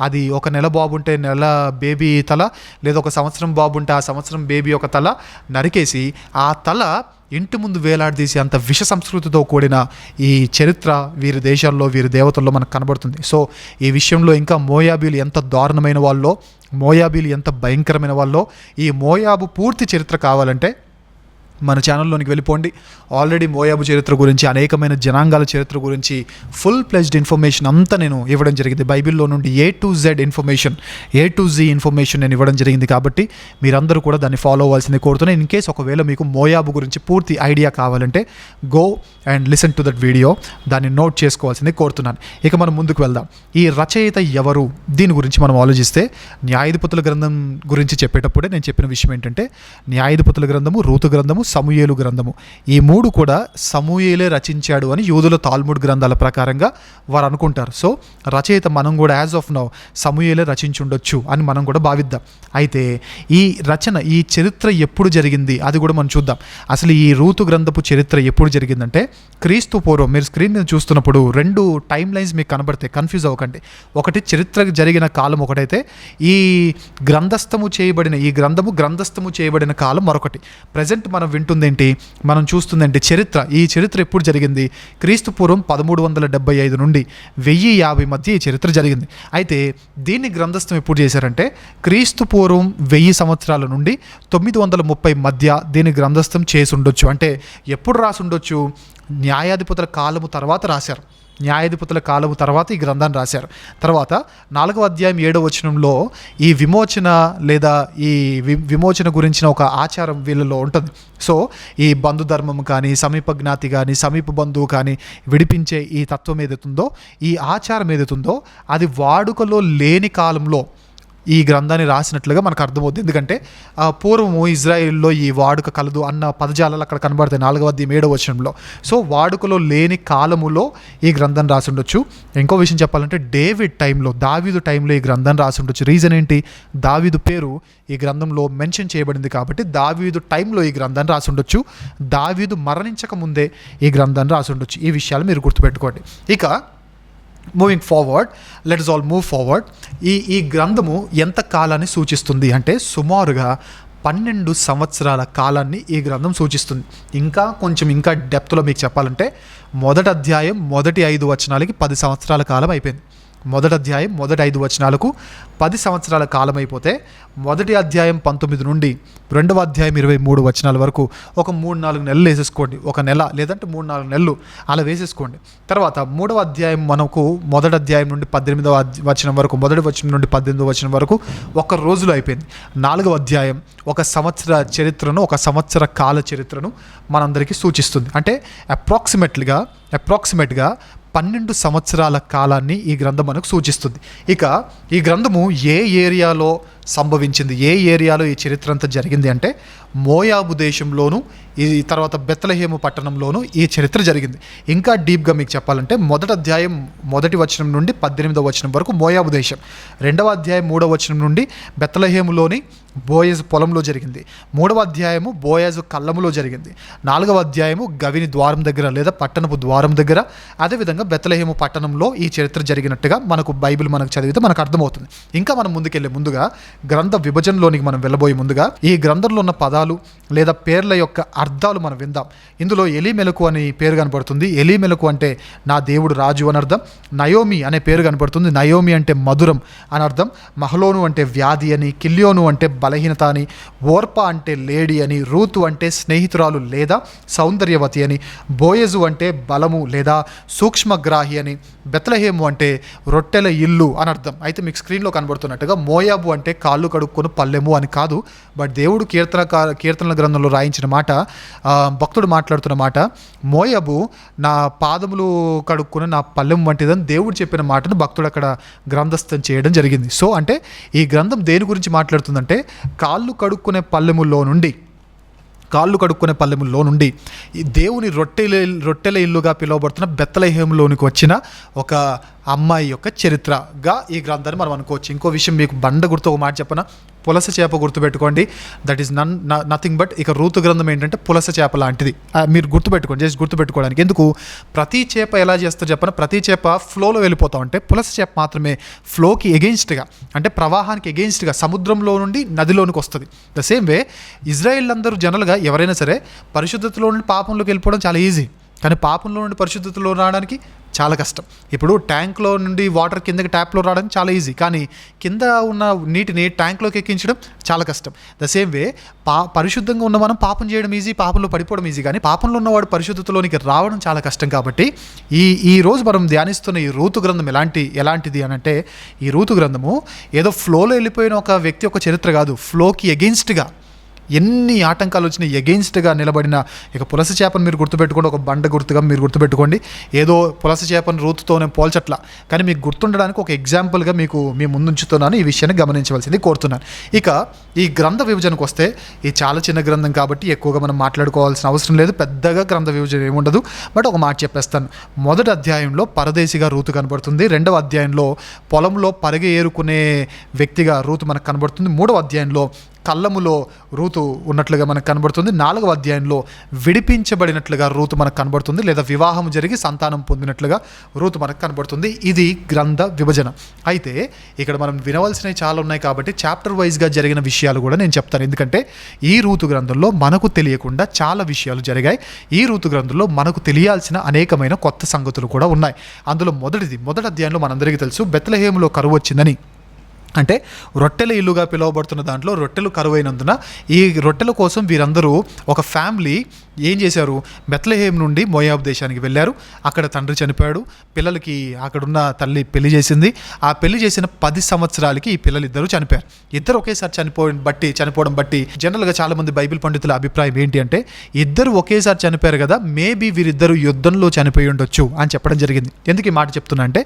అది ఒక నెల బాబు ఉంటే నెల బేబీ తల, లేదా ఒక సంవత్సరం బాబు ఉంటే ఆ సంవత్సరం బేబీ ఒక తల నరికేసి ఆ తల ఇంటి ముందు వేలాడదీసి అంత విష సంస్కృతితో కూడిన ఈ చరిత్ర వీరి దేశాల్లో, వీరి దేవతల్లో మనకు కనబడుతుంది. సో ఈ విషయంలో ఇంకా మోయాబీలు ఎంత దారుణమైన వాళ్ళో, మోయాబీలు ఎంత భయంకరమైన వాళ్ళో, ఈ మోయాబు పూర్తి చరిత్ర కావాలంటే మన ఛానల్లోనికి వెళ్ళిపోండి. ఆల్రెడీ మోయాబు చరిత్ర గురించి, అనేకమైన జనాంగాల చరిత్ర గురించి ఫుల్ ప్లెజ్డ్ ఇన్ఫర్మేషన్ అంతా నేను ఇవ్వడం జరిగింది. బైబిల్లో నుండి A to Z ఇన్ఫర్మేషన్ నేను ఇవ్వడం జరిగింది. కాబట్టి మీరందరూ కూడా దాన్ని ఫాలో అవ్వాల్సింది కోరుతున్నాను. ఇన్ కేస్ ఒకవేళ మీకు మోయాబు గురించి పూర్తి ఐడియా కావాలంటే go and listen to that video, దాన్ని నోట్ చేసుకోవాల్సింది కోరుతున్నాను. ఇక మనం ముందుకు వెళ్దాం. ఈ రచయిత ఎవరు, దీని గురించి మనం ఆలోచిస్తే, న్యాయాధిపతుల గ్రంథం గురించి చెప్పేటప్పుడే నేను చెప్పిన విషయం ఏంటంటే, న్యాయాధిపతుల గ్రంథము, రూతు గ్రంథము, సమూయేలు గ్రంథము, ఈ మూడు కూడా సమూయేలే రచించాడు అని యూదుల తాల్ముడ్ గ్రంథాల ప్రకారంగా వారు అనుకుంటారు. సో రచయిత మనం కూడా యాజ్ ఆఫ్ నౌ సమూయేలే రచించుండొచ్చు అని మనం కూడా భావిద్దాం. అయితే ఈ రచన, ఈ చరిత్ర ఎప్పుడు జరిగింది అది కూడా మనం చూద్దాం. అసలు ఈ రూతు గ్రంథపు చరిత్ర ఎప్పుడు జరిగిందంటే, క్రీస్తు పూర్వం. మీరు స్క్రీన్ మీద చూస్తున్నప్పుడు 2 టైమ్ లైన్స్ మీకు కనబడితే కన్ఫ్యూజ్ అవ్వకండి. ఒకటి చరిత్ర జరిగిన కాలం ఒకటైతే, ఈ గ్రంథస్థము చేయబడిన కాలం మరొకటి. ప్రజెంట్ మనం వింటుందేంటి, మనం చూస్తుందేంటి, చరిత్ర. ఈ చరిత్ర ఎప్పుడు జరిగింది? క్రీస్తు పూర్వం 1375 నుండి 1050 మధ్య ఈ చరిత్ర జరిగింది. అయితే దీన్ని గ్రంథస్థం ఎప్పుడు చేశారంటే, క్రీస్తు పూర్వం 1000 సంవత్సరాల నుండి 930 మధ్య దీన్ని గ్రంథస్థం చేసి ఉండొచ్చు. అంటే ఎప్పుడు రాసి ఉండొచ్చు? న్యాయాధిపతుల కాలము తర్వాత రాశారు. న్యాయాధిపతుల కాలము తర్వాత ఈ గ్రంథాన్ని రాశారు. తర్వాత 4వ అధ్యాయం 7వ వచనంలో ఈ విమోచన లేదా ఈ విమోచన గురించిన ఒక ఆచారం వీళ్ళలో ఉంటుంది. సో ఈ బంధుధర్మం కానీ, సమీప జ్ఞాతి కానీ, సమీప బంధువు కానీ విడిపించే ఈ తత్వం ఏదైతుందో, ఈ ఆచారం ఏదైతుందో, అది వాడుకలో లేని కాలంలో ఈ గ్రంథాన్ని రాసినట్లుగా మనకు అర్థమవుతుంది. ఎందుకంటే పూర్వము ఇజ్రాయిల్లో ఈ వాడుక కలదు అన్న పదజాలాలు అక్కడ కనబడతాయి 4వ అధ్యాయం 7వ వచనంలో. సో వాడుకలో లేని కాలములో ఈ గ్రంథం రాసి ఉండొచ్చు. ఇంకో విషయం చెప్పాలంటే డేవిడ్ టైంలో, దావీదు టైంలో ఈ గ్రంథం రాసి ఉండొచ్చు. రీజన్ ఏంటి? దావీదు పేరు ఈ గ్రంథంలో మెన్షన్ చేయబడింది కాబట్టి దావీదు టైంలో ఈ గ్రంథాన్ని రాసి ఉండొచ్చు. దావీదు మరణించక ముందే ఈ గ్రంథాన్ని రాసి ఉండొచ్చు. ఈ విషయాలు మీరు గుర్తుపెట్టుకోండి. ఇక moving forward, let us all move forward. ఈ గ్రంథము ఎంత కాలాన్ని సూచిస్తుంది అంటే సుమారుగా 12 సంవత్సరాల కాలాన్ని ఈ గ్రంథం సూచిస్తుంది. ఇంకా డెప్త్లో మీకు చెప్పాలంటే మొదటి అధ్యాయం మొదటి 5 వచనాలకి 10 సంవత్సరాల కాలం అయిపోయింది. మొదటి అధ్యాయం మొదటి 5 వచనాలకు 10 సంవత్సరాల కాలం అయిపోతే మొదటి అధ్యాయం 19 నుండి 2వ అధ్యాయం 23 వచనాల వరకు ఒక 3-4 నెలలు వేసేసుకోండి. ఒక నెల లేదంటే 3-4 నెలలు అలా వేసేసుకోండి. తర్వాత 3వ అధ్యాయం మనకు మొదటి అధ్యాయం నుండి 18వ వచనం వరకు, మొదటి వచనం నుండి 18వ వచనం వరకు ఒక రోజులో అయిపోయింది. 4వ అధ్యాయం ఒక సంవత్సర చరిత్రను, ఒక సంవత్సర కాల చరిత్రను మనందరికీ సూచిస్తుంది. అంటే అప్రాక్సిమేట్గా 12 సంవత్సరాల కాలాన్ని ఈ గ్రంథం మనకు సూచిస్తుంది. ఇక ఈ గ్రంథము ఏ ఏరియాలో సంభవించింది, ఏ ఏరియాలో ఈ చరిత్ర అంతా జరిగింది అంటే మోయాబు దేశంలోను, ఈ తర్వాత బెత్లెహేము పట్టణంలోను ఈ చరిత్ర జరిగింది. ఇంకా డీప్గా మీకు చెప్పాలంటే మొదటి అధ్యాయం మొదటి వచనం నుండి 18వ వచనం వరకు మోయాబు దేశం, 2వ అధ్యాయం 3వ వచనం నుండి బెత్లెహేములోని బోయజు పొలంలో జరిగింది, 3వ అధ్యాయము బోయజు కళ్ళములో జరిగింది, 4వ అధ్యాయము గవిని ద్వారం దగ్గర లేదా పట్టణపు ద్వారం దగ్గర, అదేవిధంగా బెత్లెహేము పట్టణంలో ఈ చరిత్ర జరిగినట్టుగా మనకు బైబిల్ మనకు చదివితే మనకు అర్థమవుతుంది. ఇంకా మనం ముందుకెళ్ళే ముందుగా గ్రంథ విభజనలోనికి మనం వెళ్ళబోయే ముందుగా ఈ గ్రంథంలో ఉన్న పదాలు లేదా పేర్ల యొక్క అర్థాలు మనం విందాం. ఇందులో ఎలీమెలకు అని పేరు కనపడుతుంది. ఎలీమెలకు అంటే నా దేవుడు రాజు అని అర్థం. నయోమి అనే పేరు కనపడుతుంది. నయోమి అంటే మధురం అని అర్థం. మహలోను అంటే వ్యాధి అని, కిల్యోను అంటే బలహీనత అని, ఓర్ప అంటే లేడీ అని, రూతు అంటే స్నేహితురాలు లేదా సౌందర్యవతి అని, బోయజు అంటే బలము లేదా సూక్ష్మగ్రాహి అని, బెత్లెహేము అంటే రొట్టెల ఇల్లు అని అర్థం. అయితే మీకు స్క్రీన్లో కనబడుతున్నట్టుగా మోయాబు అంటే కాళ్ళు కడుక్కొని పల్లెము అని కాదు, బట్ దేవుడు కీర్తనల గ్రంథంలో రాయించిన మాట, భక్తుడు మాట్లాడుతున్న మాట, మోయాబు నా పాదములు కడుక్కుని నా పల్లెం వంటిదని దేవుడు చెప్పిన మాటను భక్తుడు అక్కడ గ్రంథస్థం చేయడం జరిగింది. సో అంటే ఈ గ్రంథం దేని గురించి మాట్లాడుతుందంటే కాళ్ళు కడుక్కునే పల్లెముల్లో నుండి ఈ దేవుని రొట్టెల ఇల్లుగా పిలువబడుతున్న బెత్లెహేములోనికి వచ్చిన ఒక అమ్మాయి యొక్క చరిత్రగా ఈ గ్రంథాన్ని మనం అనుకోవచ్చు. ఇంకో విషయం మీకు బండ గుర్తు ఒక మాట చెప్పన, పులస చేప గుర్తుపెట్టుకోండి. దట్ ఈస్ నథింగ్ బట్ ఇక రూతు గ్రంథం ఏంటంటే పులస చేప లాంటిది. మీరు గుర్తుపెట్టుకోండి, జస్ట్ గుర్తుపెట్టుకోవడానికి. ఎందుకు ప్రతి చేప ఎలా చేస్తా చెప్పన, ప్రతి చేప ఫ్లోలో వెళ్ళిపోతాం అంటే పులస చేప మాత్రమే ఫ్లోకి ఎగెయిన్స్ట్గా అంటే ప్రవాహానికి ఎగెయిన్స్ట్గా సముద్రంలో నుండి నదిలోనికి వస్తుంది. ద సేమ్ వే ఇజ్రాయిల్ అందరూ జనరల్గా ఎవరైనా సరే పరిశుద్ధతలో నుండి పాపంలోకి వెళ్ళిపోవడం చాలా ఈజీ, కానీ పాపంలో నుండి పరిశుద్ధతలో రావడానికి చాలా కష్టం. ఇప్పుడు ట్యాంక్లో నుండి వాటర్ కిందకి ట్యాప్లో రావడానికి చాలా ఈజీ, కానీ కింద ఉన్న నీటిని ట్యాంక్లోకి ఎక్కించడం చాలా కష్టం. ద సేమ్ వే పరిశుద్ధంగా ఉన్న మనం పాపం చేయడం ఈజీ, పాపంలో పడిపోవడం ఈజీ, కానీ పాపంలో ఉన్నవాడు పరిశుద్ధతలోనికి రావడం చాలా కష్టం. కాబట్టి ఈ రోజు మనం ధ్యానిస్తున్న ఈ రూతు గ్రంథం ఎలాంటిది అని అంటే, ఈ రూతు గ్రంథము ఏదో ఫ్లోలో వెళ్ళిపోయిన ఒక వ్యక్తి ఒక చరిత్ర కాదు, ఫ్లోకి ఎగెయిన్స్ట్గా ఎన్ని ఆటంకాలు వచ్చినా ఎగెయిన్స్ట్గా నిలబడిన ఇక పులస చేపను మీరు గుర్తుపెట్టుకోండి, ఒక బండ గుర్తుగా మీరు గుర్తుపెట్టుకోండి. ఏదో పులస చేపను రూతుతో నేను పోల్చట్లా, కానీ మీకు గుర్తుండడానికి ఒక ఎగ్జాంపుల్గా మీ ముందుంచుతున్నాను. ఈ విషయాన్ని గమనించవలసింది కోరుతున్నాను. ఇక ఈ గ్రంథ విభజనకు వస్తే ఇది చాలా చిన్న గ్రంథం కాబట్టి ఎక్కువగా మనం మాట్లాడుకోవాల్సిన అవసరం లేదు, పెద్దగా గ్రంథ విభజన ఏముండదు. బట్ ఒక మాట చెప్పేస్తాను. మొదటి అధ్యాయంలో పరదేశిగా రూతు కనబడుతుంది. 2వ అధ్యాయంలో పొలంలో పరిగె ఏరుకునే వ్యక్తిగా రూతు మనకు కనబడుతుంది. 3వ అధ్యాయంలో కళ్ళములో రూతు ఉన్నట్లుగా మనకు కనబడుతుంది. 4వ అధ్యాయంలో విడిపించబడినట్లుగా రూతు మనకు కనబడుతుంది, లేదా వివాహం జరిగి సంతానం పొందినట్లుగా రూతు మనకు కనబడుతుంది. ఇది గ్రంథ విభజన. అయితే ఇక్కడ మనం వినవలసినవి చాలా ఉన్నాయి కాబట్టి చాప్టర్ వైజ్గా జరిగిన విషయాలు కూడా నేను చెప్తాను. ఎందుకంటే ఈ రూతు గ్రంథంలో మనకు తెలియకుండా చాలా విషయాలు జరిగాయి. ఈ రూతు గ్రంథంలో మనకు తెలియాల్సిన అనేకమైన కొత్త సంగతులు కూడా ఉన్నాయి. అందులో మొదటి అధ్యాయంలో మనందరికీ తెలుసు బెత్లెహేములో కరువు వచ్చిందని. అంటే రొట్టెల ఇల్లుగా పిలువబడుతున్న దాంట్లో రొట్టెలు కరువైనందున ఈ రొట్టెల కోసం వీరందరూ ఒక ఫ్యామిలీ ఏం చేశారు, బెత్లెహేమ్ నుండి మోయాబు దేశానికి వెళ్ళారు. అక్కడ తండ్రి చనిపోయాడు, పిల్లలకి అక్కడున్న తల్లి పెళ్లి చేసింది. ఆ పెళ్లి చేసిన 10 సంవత్సరాలకి ఈ పిల్లలు ఇద్దరు చనిపోయారు. ఇద్దరు ఒకేసారి చనిపోవడం బట్టి జనరల్గా చాలామంది బైబిల్ పండితుల అభిప్రాయం ఏంటి అంటే, ఇద్దరు ఒకేసారి చనిపోయారు కదా, మేబీ వీరిద్దరు యుద్ధంలో చనిపోయి ఉండొచ్చు అని చెప్పడం జరిగింది. ఎందుకు ఈ మాట చెప్తున్నా అంటే,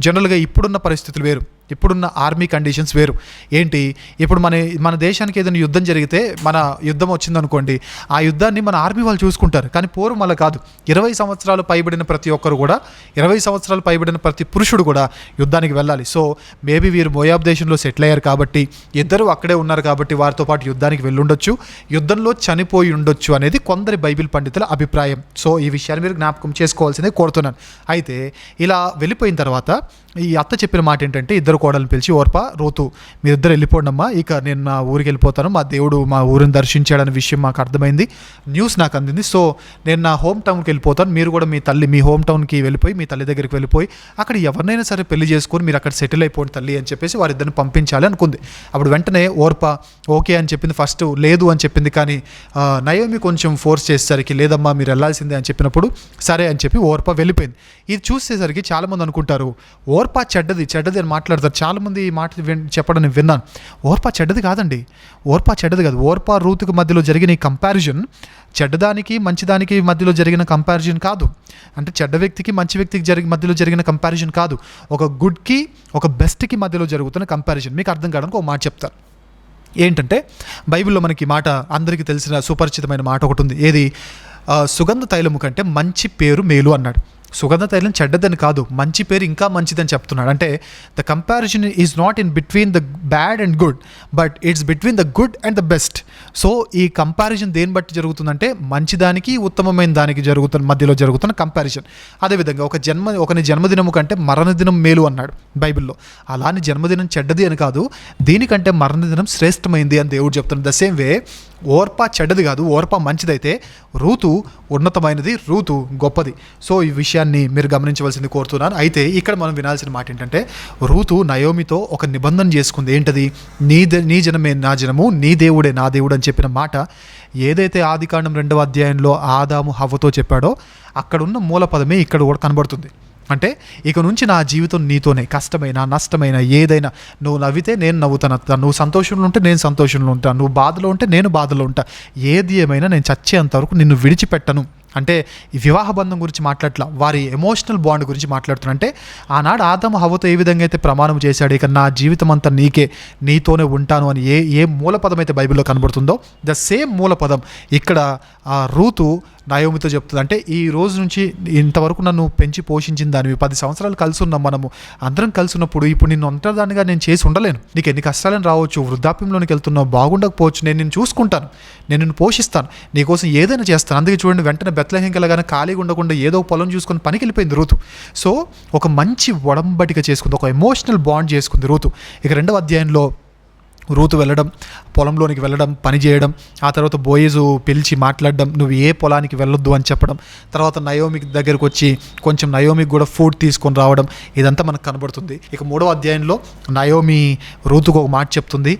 జనరల్గా ఇప్పుడున్న పరిస్థితులు వేరు, ఇప్పుడున్న ఆర్మీ కండిషన్స్ వేరు. ఏంటి, ఇప్పుడు మన దేశానికి ఏదైనా యుద్ధం జరిగితే, మన యుద్ధం వచ్చిందనుకోండి, ఆ యుద్ధాన్ని మన ఆర్మీ వాళ్ళు చూసుకుంటారు. కానీ పూర్వం అలా కాదు. 20 సంవత్సరాలు పైబడిన ప్రతి ఒక్కరు కూడా, 20 సంవత్సరాలు పైబడిన ప్రతి పురుషుడు కూడా యుద్ధానికి వెళ్ళాలి. సో మేబీ వీరు మోయాబ్ దేశంలో సెటిల్ అయ్యారు కాబట్టి, ఇద్దరు అక్కడే ఉన్నారు కాబట్టి వారితో పాటు యుద్ధానికి వెళ్ళుండొచ్చు, యుద్ధంలో చనిపోయి ఉండొచ్చు అనేది కొందరి బైబిల్ పండితుల అభిప్రాయం. సో ఈ విషయాన్ని మీరు జ్ఞాపకం చేసుకోవాల్సిందే కోరుతున్నాను. అయితే ఇలా వెళ్ళిపోయిన తర్వాత ఈ అత్త చెప్పిన మాట ఏంటంటే, ఇద్దరు కోడలను పిలిచి, ఓర్పా, రూతు, మీరిద్దరు వెళ్ళిపోండమ్మా, ఇక నేను నా ఊరికి వెళ్ళిపోతాను, మా దేవుడు మా ఊరిని దర్శించాడనే విషయం మాకు అర్థమైంది, న్యూస్ నాకు అందింది, సో నేను నా హోమ్ టౌన్కి వెళ్ళిపోతాను, మీరు కూడా మీ హోమ్ టౌన్కి వెళ్ళిపోయి మీ తల్లి దగ్గరికి వెళ్ళిపోయి అక్కడ ఎవరినైనా సరే పెళ్లి చేసుకొని మీరు అక్కడ సెటిల్ అయిపోండి తల్లి అని చెప్పేసి వారిద్దరిని పంపించాలి అనుకుంది. అప్పుడు వెంటనే ఓర్పా ఓకే అని చెప్పింది. ఫస్ట్ లేదు అని చెప్పింది, కానీ నయోమి కొంచెం ఫోర్స్ చేసేసరికి, లేదమ్మా మీరు వెళ్ళాల్సిందే అని చెప్పినప్పుడు సరే అని చెప్పి ఓర్పా వెళ్ళిపోయింది. ఇది చూసేసరికి చాలామంది అనుకుంటారు ఓర్పా చెడ్డది అని మాట్లాడతారు. చాలామంది ఈ మాట చెప్పడం నేను విన్నాను. ఓర్పా చెడ్డది కాదండి, ఓర్పా చెడ్డది కాదు. ఓర్పా రూతుకి మధ్యలో జరిగిన ఈ కంపారిజన్ చెడ్డదానికి మంచిదానికి మధ్యలో జరిగిన కంపారిజన్ కాదు. అంటే చెడ్డ వ్యక్తికి మంచి వ్యక్తికి మధ్యలో జరిగిన కంపారిజన్ కాదు. ఒక గుడ్కి ఒక బెస్ట్కి మధ్యలో జరుగుతున్న కంపారిజన్. మీకు అర్థం కావడానికి ఒక మాట చెప్తాను. ఏంటంటే బైబిల్లో మనకి మాట అందరికీ తెలిసిన సుపరిచితమైన మాట ఒకటి ఉంది. ఏది, సుగంధ తైలము కంటే మంచి పేరు మేలు అన్నాడు. సుగంధ తైలం చెడ్డదని కాదు, మంచి పేరు ఇంకా మంచిదని చెప్తున్నాడు. అంటే the comparison is not in between the bad and good, but it's between the good and the best. So ఈ కంపారిజన్ దేని బట్టి జరుగుతుందంటే, మంచిదానికి ఉత్తమమైన దానికి మధ్యలో జరుగుతున్న కంపారిజన్. అదేవిధంగా ఒకని జన్మదినము కంటే మరణదినం మేలు అన్నాడు బైబిల్లో. అలానే జన్మదినం చెడ్డది అని కాదు, దీనికంటే మరణదినం శ్రేష్టమైంది అని దేవుడు చెప్తున్నాడు. ద సేమ్ వే ఓర్పా చెడ్డది కాదు, ఓర్పా మంచిదైతే రూతు ఉన్నతమైనది, రూతు గొప్పది. సో ఈ విషయాన్ని మీరు గమనించవలసింది కోరుతున్నాను. అయితే ఇక్కడ మనం వినాల్సిన మాట ఏంటంటే, రూతు నయోమితో ఒక నిబంధన చేసుకుంది. ఏంటది, నీ జనమే నా జనము, నీ దేవుడే నా దేవుడు అని చెప్పిన మాట ఏదైతే ఆదికాండం 2వ అధ్యాయంలో ఆదాము హవ్వతో చెప్పాడో అక్కడున్న మూల పదమే ఇక్కడ కూడా కనబడుతుంది. అంటే ఇక నుంచి నా జీవితం నీతోనే, కష్టమైన నష్టమైన ఏదైనా, నువ్వు నవ్వితే నేను నవ్వుతాను, నువ్వు సంతోషంలో ఉంటే నేను సంతోషంలో ఉంటాను, నువ్వు బాధలో ఉంటే నేను బాధలో ఉంటా, ఏది ఏమైనా నేను చచ్చేంతవరకు నిన్ను విడిచిపెట్టను. అంటే ఈ వివాహ బంధం గురించి మాట్లాడట్లా, వారి ఎమోషనల్ బాండ్ గురించి మాట్లాడుతున్నా. అంటే ఆనాడు ఆదాము హవ్వతో ఏ విధంగా అయితే ప్రమాణం చేశాడు, ఇక నా జీవితం అంతా నీతోనే ఉంటాను అని ఏ మూలపదం అయితే బైబిల్లో కనబడుతుందో, ద సేమ్ మూలపదం ఇక్కడ రూతు నయోమితో చెప్తుంది. అంటే ఈ రోజు నుంచి ఇంతవరకు నన్ను పెంచి పోషించిన దానివి, 10 సంవత్సరాలు కలిసి ఉన్నాం, మనము అందరం కలిసి ఉన్నప్పుడు ఇప్పుడు నిన్ను ఒంటరిదానిగా నేను చేసి ఉండలేను, నీకు ఎన్ని కష్టాలను రావచ్చు, వృద్ధాప్యంలోనికి వెళ్తున్నావు, బాగుండకపోవచ్చు, నేను నిన్ను చూసుకుంటాను, నేను నిన్ను పోషిస్తాను, నీకోసం ఏదైనా చేస్తాను. అందుకే చూడండి, వెంటనే బెత్లెహేంకి వెళ్ళగానే ఖాళీగా ఉండకుండా ఏదో పొలం చూసుకొని పనికి వెళ్ళిపోయింది రూతు. సో ఒక మంచి ఒడంబడిక చేసుకుంది, ఒక ఎమోషనల్ బాండ్ చేసుకుంది రూతు. ఇక 2వ అధ్యాయంలో రూతు వెళ్ళడం, పొలంలోనికి వెళ్ళడం, పని చేయడం, ఆ తర్వాత బోయేజు పిలిచి మాట్లాడడం, నువ్వు ఏ పొలానికి వెళ్ళొద్దు అని చెప్పడం, తర్వాత నయోమి దగ్గరకు వచ్చి కొంచెం నయోమికి కూడా ఫుడ్ తీసుకొని రావడం, ఇదంతా మనకు కనబడుతుంది. ఇక 3వ అధ్యాయంలో నయోమి రూతుకు ఒక మాట చెప్తుంది.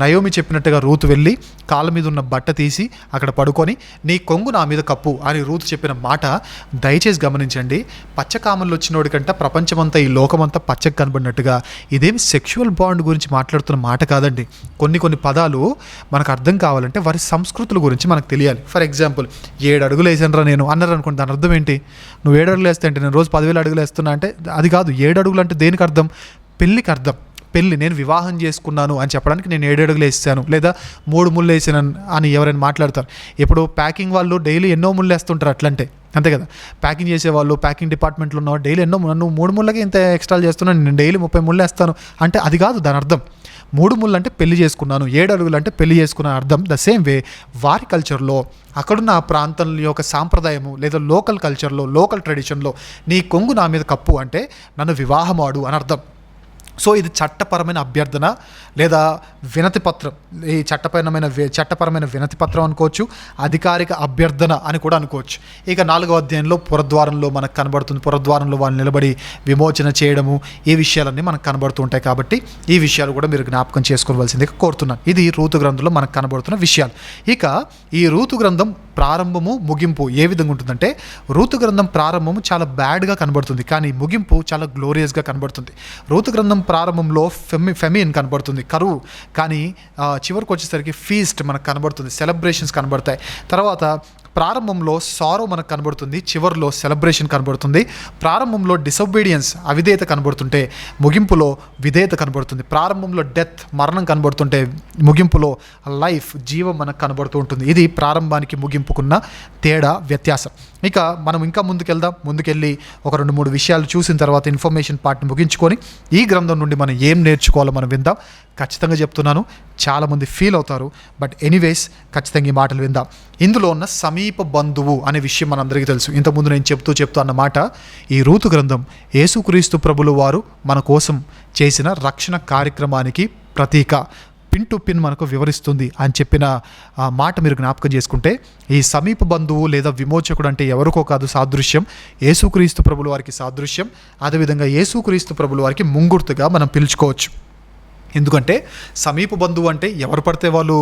నయోమి చెప్పినట్టుగా రూతు వెళ్ళి కాళ్ళ మీద ఉన్న బట్ట తీసి అక్కడ పడుకొని, నీ కొంగు నా మీద కప్పు అని రూతు చెప్పిన మాట దయచేసి గమనించండి. పచ్చకామల్లో వచ్చినోడి కంటే ప్రపంచమంతా, ఈ లోకమంతా పచ్చకు కనబడినట్టుగా ఇదేమి సెక్షువల్ బాండ్ గురించి మాట్లాడుతున్న మాట కాదండి. కొన్ని పదాలు మనకు అర్థం కావాలంటే వారి సంస్కృతుల గురించి మనకు తెలియాలి. ఫర్ ఎగ్జాంపుల్, 7 అడుగులు వేసానరా నేను అన్నారు అనుకోండి, దాని అర్థం ఏంటి? నువ్వు 7 అడుగులు వేస్తే అంటే నేను రోజు 10,000 అడుగులు వేస్తున్నా అంటే అది కాదు. 7 అడుగులు అంటే దేనికి అర్థం? పెళ్ళికి అర్థం. పెళ్ళి, నేను వివాహం చేసుకున్నాను అని చెప్పడానికి నేను 7 అడుగులు వేసాను లేదా 3 ముళ్ళు వేసాను అని ఎవరైనా మాట్లాడతారు. ఇప్పుడు ప్యాకింగ్ వాళ్ళు డైలీ ఎన్నో ముళ్ళు వేస్తుంటారు, అట్లంటే అంతే కదా. ప్యాకింగ్ చేసేవాళ్ళు, ప్యాకింగ్ డిపార్ట్మెంట్లో ఉన్న డైలీ ఎన్నో, నువ్వు 3 ముళ్ళకి ఇంత ఎక్స్ట్రాలు చేస్తున్నాను, నేను డైలీ 30 ముళ్ళు వేస్తాను అంటే అది కాదు దాని అర్థం. 3 ముళ్ళు అంటే పెళ్లి చేసుకున్నాను, 7 అడుగులు అంటే పెళ్లి చేసుకున్న అర్థం. ద సేమ్ వే వారి కల్చర్లో, అక్కడున్న ఆ ప్రాంతం యొక్క సాంప్రదాయము లేదా లోకల్ కల్చర్లో, లోకల్ ట్రెడిషన్లో నీ కొంగు నా మీద కప్పు అంటే నన్ను వివాహమాడు అని అర్థం. సో ఇది చట్టపరమైన అభ్యర్థన లేదా వినతి పత్రం. ఈ చట్టపరమైన వినతి పత్రం అనుకోవచ్చు, అధికారిక అభ్యర్థన అని కూడా అనుకోవచ్చు. ఇక 4వ అధ్యాయంలో పురద్వారంలో మనకు కనబడుతుంది. పురద్వారంలో వాళ్ళు నిలబడి విమోచన చేయడము, ఈ విషయాలన్నీ మనకు కనబడుతూ ఉంటాయి. కాబట్టి ఈ విషయాలు కూడా మీరు జ్ఞాపకం చేసుకోవాల్సిందిగా కోరుతున్నాను. ఇది రూతు గ్రంథంలో మనకు కనబడుతున్న విషయాలు. ఇక ఈ రూతు గ్రంథం ప్రారంభము ముగింపు ఏ విధంగా ఉంటుందంటే, రూతు గ్రంథం ప్రారంభము చాలా బ్యాడ్గా కనబడుతుంది, కానీ ముగింపు చాలా గ్లోరియస్గా కనబడుతుంది. రూతు గ్రంథం ప్రారంభంలో ఫెమిన్ కనబడుతుంది, కరువు, కానీ చివరికి వచ్చేసరికి ఫీస్ట్ మనకు కనబడుతుంది, సెలబ్రేషన్స్ కనబడతాయి. తర్వాత ప్రారంభంలో సారో మనకు కనబడుతుంది, చివరిలో సెలబ్రేషన్ కనబడుతుంది. ప్రారంభంలో డిసొబీడియన్స్, అవిధేయత కనబడుతుంటే ముగింపులో విధేయత కనబడుతుంది. ప్రారంభంలో డెత్, మరణం కనబడుతుంటే ముగింపులో లైఫ్, జీవం మనకు కనబడుతూ ఉంటుంది. ఇది ప్రారంభానికి ముగింపుకున్న తేడా, వ్యత్యాసం. ఇక మనం ఇంకా ముందుకెళ్ళి ఒక 2-3 విషయాలు చూసిన తర్వాత ఇన్ఫర్మేషన్ పార్ట్ని ముగించుకొని ఈ గ్రంథం నుండి మనం ఏం నేర్చుకోవాలో మనం విందాం. ఖచ్చితంగా చెప్తున్నాను, చాలామంది ఫీల్ అవుతారు, బట్ ఎనీవేస్ ఖచ్చితంగా ఈ మాటలు విందాం. ఇందులో ఉన్న సమీప బంధువు అనే విషయం మనందరికీ తెలుసు. ఇంతకుముందు నేను చెప్తూ అన్నమాట, ఈ రూతు గ్రంథం యేసుక్రీస్తు ప్రభులు వారు మన కోసం చేసిన రక్షణ కార్యక్రమానికి ప్రతీక, పిన్ టు పిన్ మనకు వివరిస్తుంది అని చెప్పిన మాట మీరు జ్ఞాపకం చేసుకుంటే, ఈ సమీప బంధువు లేదా విమోచకుడు అంటే ఎవరికో కాదు, సాదృశ్యం యేసుక్రీస్తు ప్రభుల వారికి సాదృశ్యం. అదేవిధంగా యేసుక్రీస్తు ప్రభుల వారికి ముంగుర్తుగా మనం పిలుచుకోవచ్చు. ఎందుకంటే సమీప బంధువు అంటే ఎవరు పడితే వాళ్ళు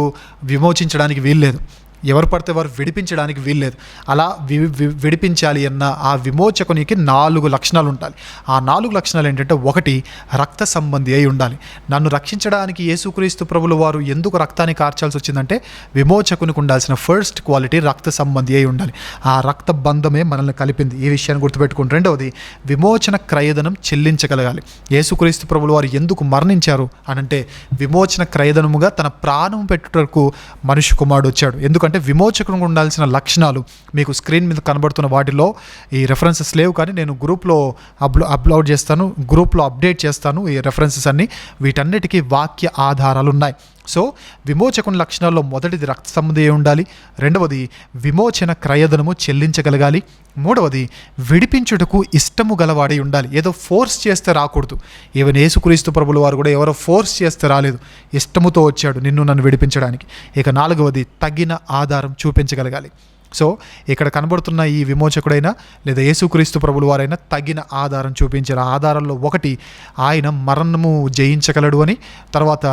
విమోచించడానికి వీల్లేదు, ఎవరు పడితే వారు విడిపించడానికి వీల్లేదు. అలా విడిపించాలి అన్న ఆ విమోచకునికి 4 లక్షణాలు ఉండాలి. ఆ 4 లక్షణాలు ఏంటంటే, 1 రక్త సంబంధి అయి ఉండాలి. నన్ను రక్షించడానికి యేసుక్రీస్తు ప్రభుల వారు ఎందుకు రక్తాన్ని కార్చాల్సి వచ్చిందంటే, విమోచకునికి ఉండాల్సిన ఫస్ట్ క్వాలిటీ రక్త సంబంధి అయి ఉండాలి. ఆ రక్త బంధమే మనల్ని కలిపింది. ఈ విషయాన్ని గుర్తుపెట్టుకుంటే, 2వది విమోచన క్రయధనం చెల్లించగలగాలి. యేసుక్రీస్తు ప్రభుల వారు ఎందుకు మరణించారు అనంటే, విమోచన క్రయధనముగా తన ప్రాణం పెట్టుటకు మనిషి కుమారుడు వచ్చాడు. ఎందుకంటే విమోచకునికి ఉండాల్సిన లక్షణాలు మీకు స్క్రీన్ మీద కనబడుతున్న వాటిలో ఈ రెఫరెన్సెస్ లేవు, కానీ నేను గ్రూప్లో అప్లోడ్ చేస్తాను, గ్రూప్లో అప్డేట్ చేస్తాను ఈ రెఫరెన్సెస్ అన్నీ. వీటన్నిటికీ వాక్య ఆధారాలు ఉన్నాయి. సో విమోచకుని లక్షణాల్లో మొదటిది రక్త సంబంధి ఉండాలి, 2వది విమోచన క్రయధనము చెల్లించగలగాలి, 3వది విడిపించుటకు ఇష్టము గలవాడై ఉండాలి. ఏదో ఫోర్స్ చేస్తే రాకూడదు. ఈవెన్ యేసుక్రీస్తు ప్రభుల వారు కూడా ఎవరో ఫోర్స్ చేస్తే రాలేదు, ఇష్టముతో వచ్చాడు నన్ను విడిపించడానికి. ఇక 4వది తగిన ఆధారం చూపించగలగాలి. సో ఇక్కడ కనబడుతున్న ఈ విమోచకుడైనా లేదా యేసుక్రీస్తు ప్రభుల వారైనా తగిన ఆధారం చూపించారు. ఆ ఆధారంలో 1 ఆయన మరణము జయించగలడు అని, తర్వాత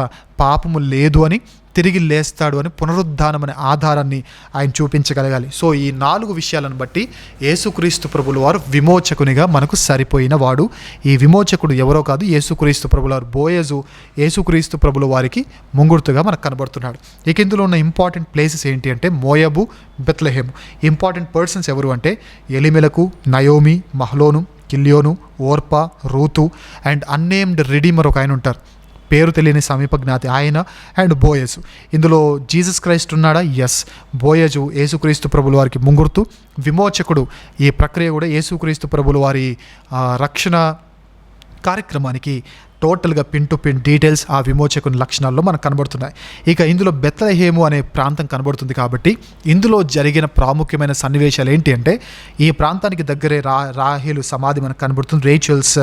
పాపము లేదు అని, తిరిగి లేస్తాడు అని, పునరుద్ధానం అనే ఆధారాన్ని ఆయన చూపించగలగాలి. సో ఈ 4 విషయాలను బట్టి యేసుక్రీస్తు ప్రభుల వారు విమోచకునిగా మనకు సరిపోయిన వాడు. ఈ విమోచకుడు ఎవరో కాదు, యేసుక్రీస్తు ప్రభుల వారు. బోయజు యేసుక్రీస్తు ప్రభుల వారికి ముంగుర్తుగా మనకు కనబడుతున్నాడు. ఇక ఇందులో ఉన్న ఇంపార్టెంట్ ప్లేసెస్ ఏంటి అంటే, మోయాబు, బెత్లెహేము. ఇంపార్టెంట్ పర్సన్స్ ఎవరు అంటే, Elimelech, Naomi, Mahlon, Chilion, Orpah, Ruth and unnamed redeemer ఒక ఆయన ఉంటారు, పేరు తెలియని సమీప జ్ఞాతి, ఆయన అండ్ బోయజు. ఇందులో జీసస్ క్రైస్ట్ ఉన్నాడా? ఎస్. బోయజు యేసుక్రీస్తు ప్రభుల వారికి ముంగుర్తు, విమోచకుడు. ఈ ప్రక్రియ కూడా యేసుక్రీస్తు ప్రభుల వారి రక్షణ కార్యక్రమానికి టోటల్గా పిన్ టు పిన్ డీటెయిల్స్ ఆ విమోచకుని లక్షణాల్లో మనకు కనబడుతున్నాయి. ఇక ఇందులో బెత్లెహేము అనే ప్రాంతం కనబడుతుంది కాబట్టి ఇందులో జరిగిన ప్రాముఖ్యమైన సన్నివేశాలు ఏంటి అంటే, ఈ ప్రాంతానికి దగ్గరే రాహేలు సమాధి మనకు కనబడుతుంది, రేచల్స్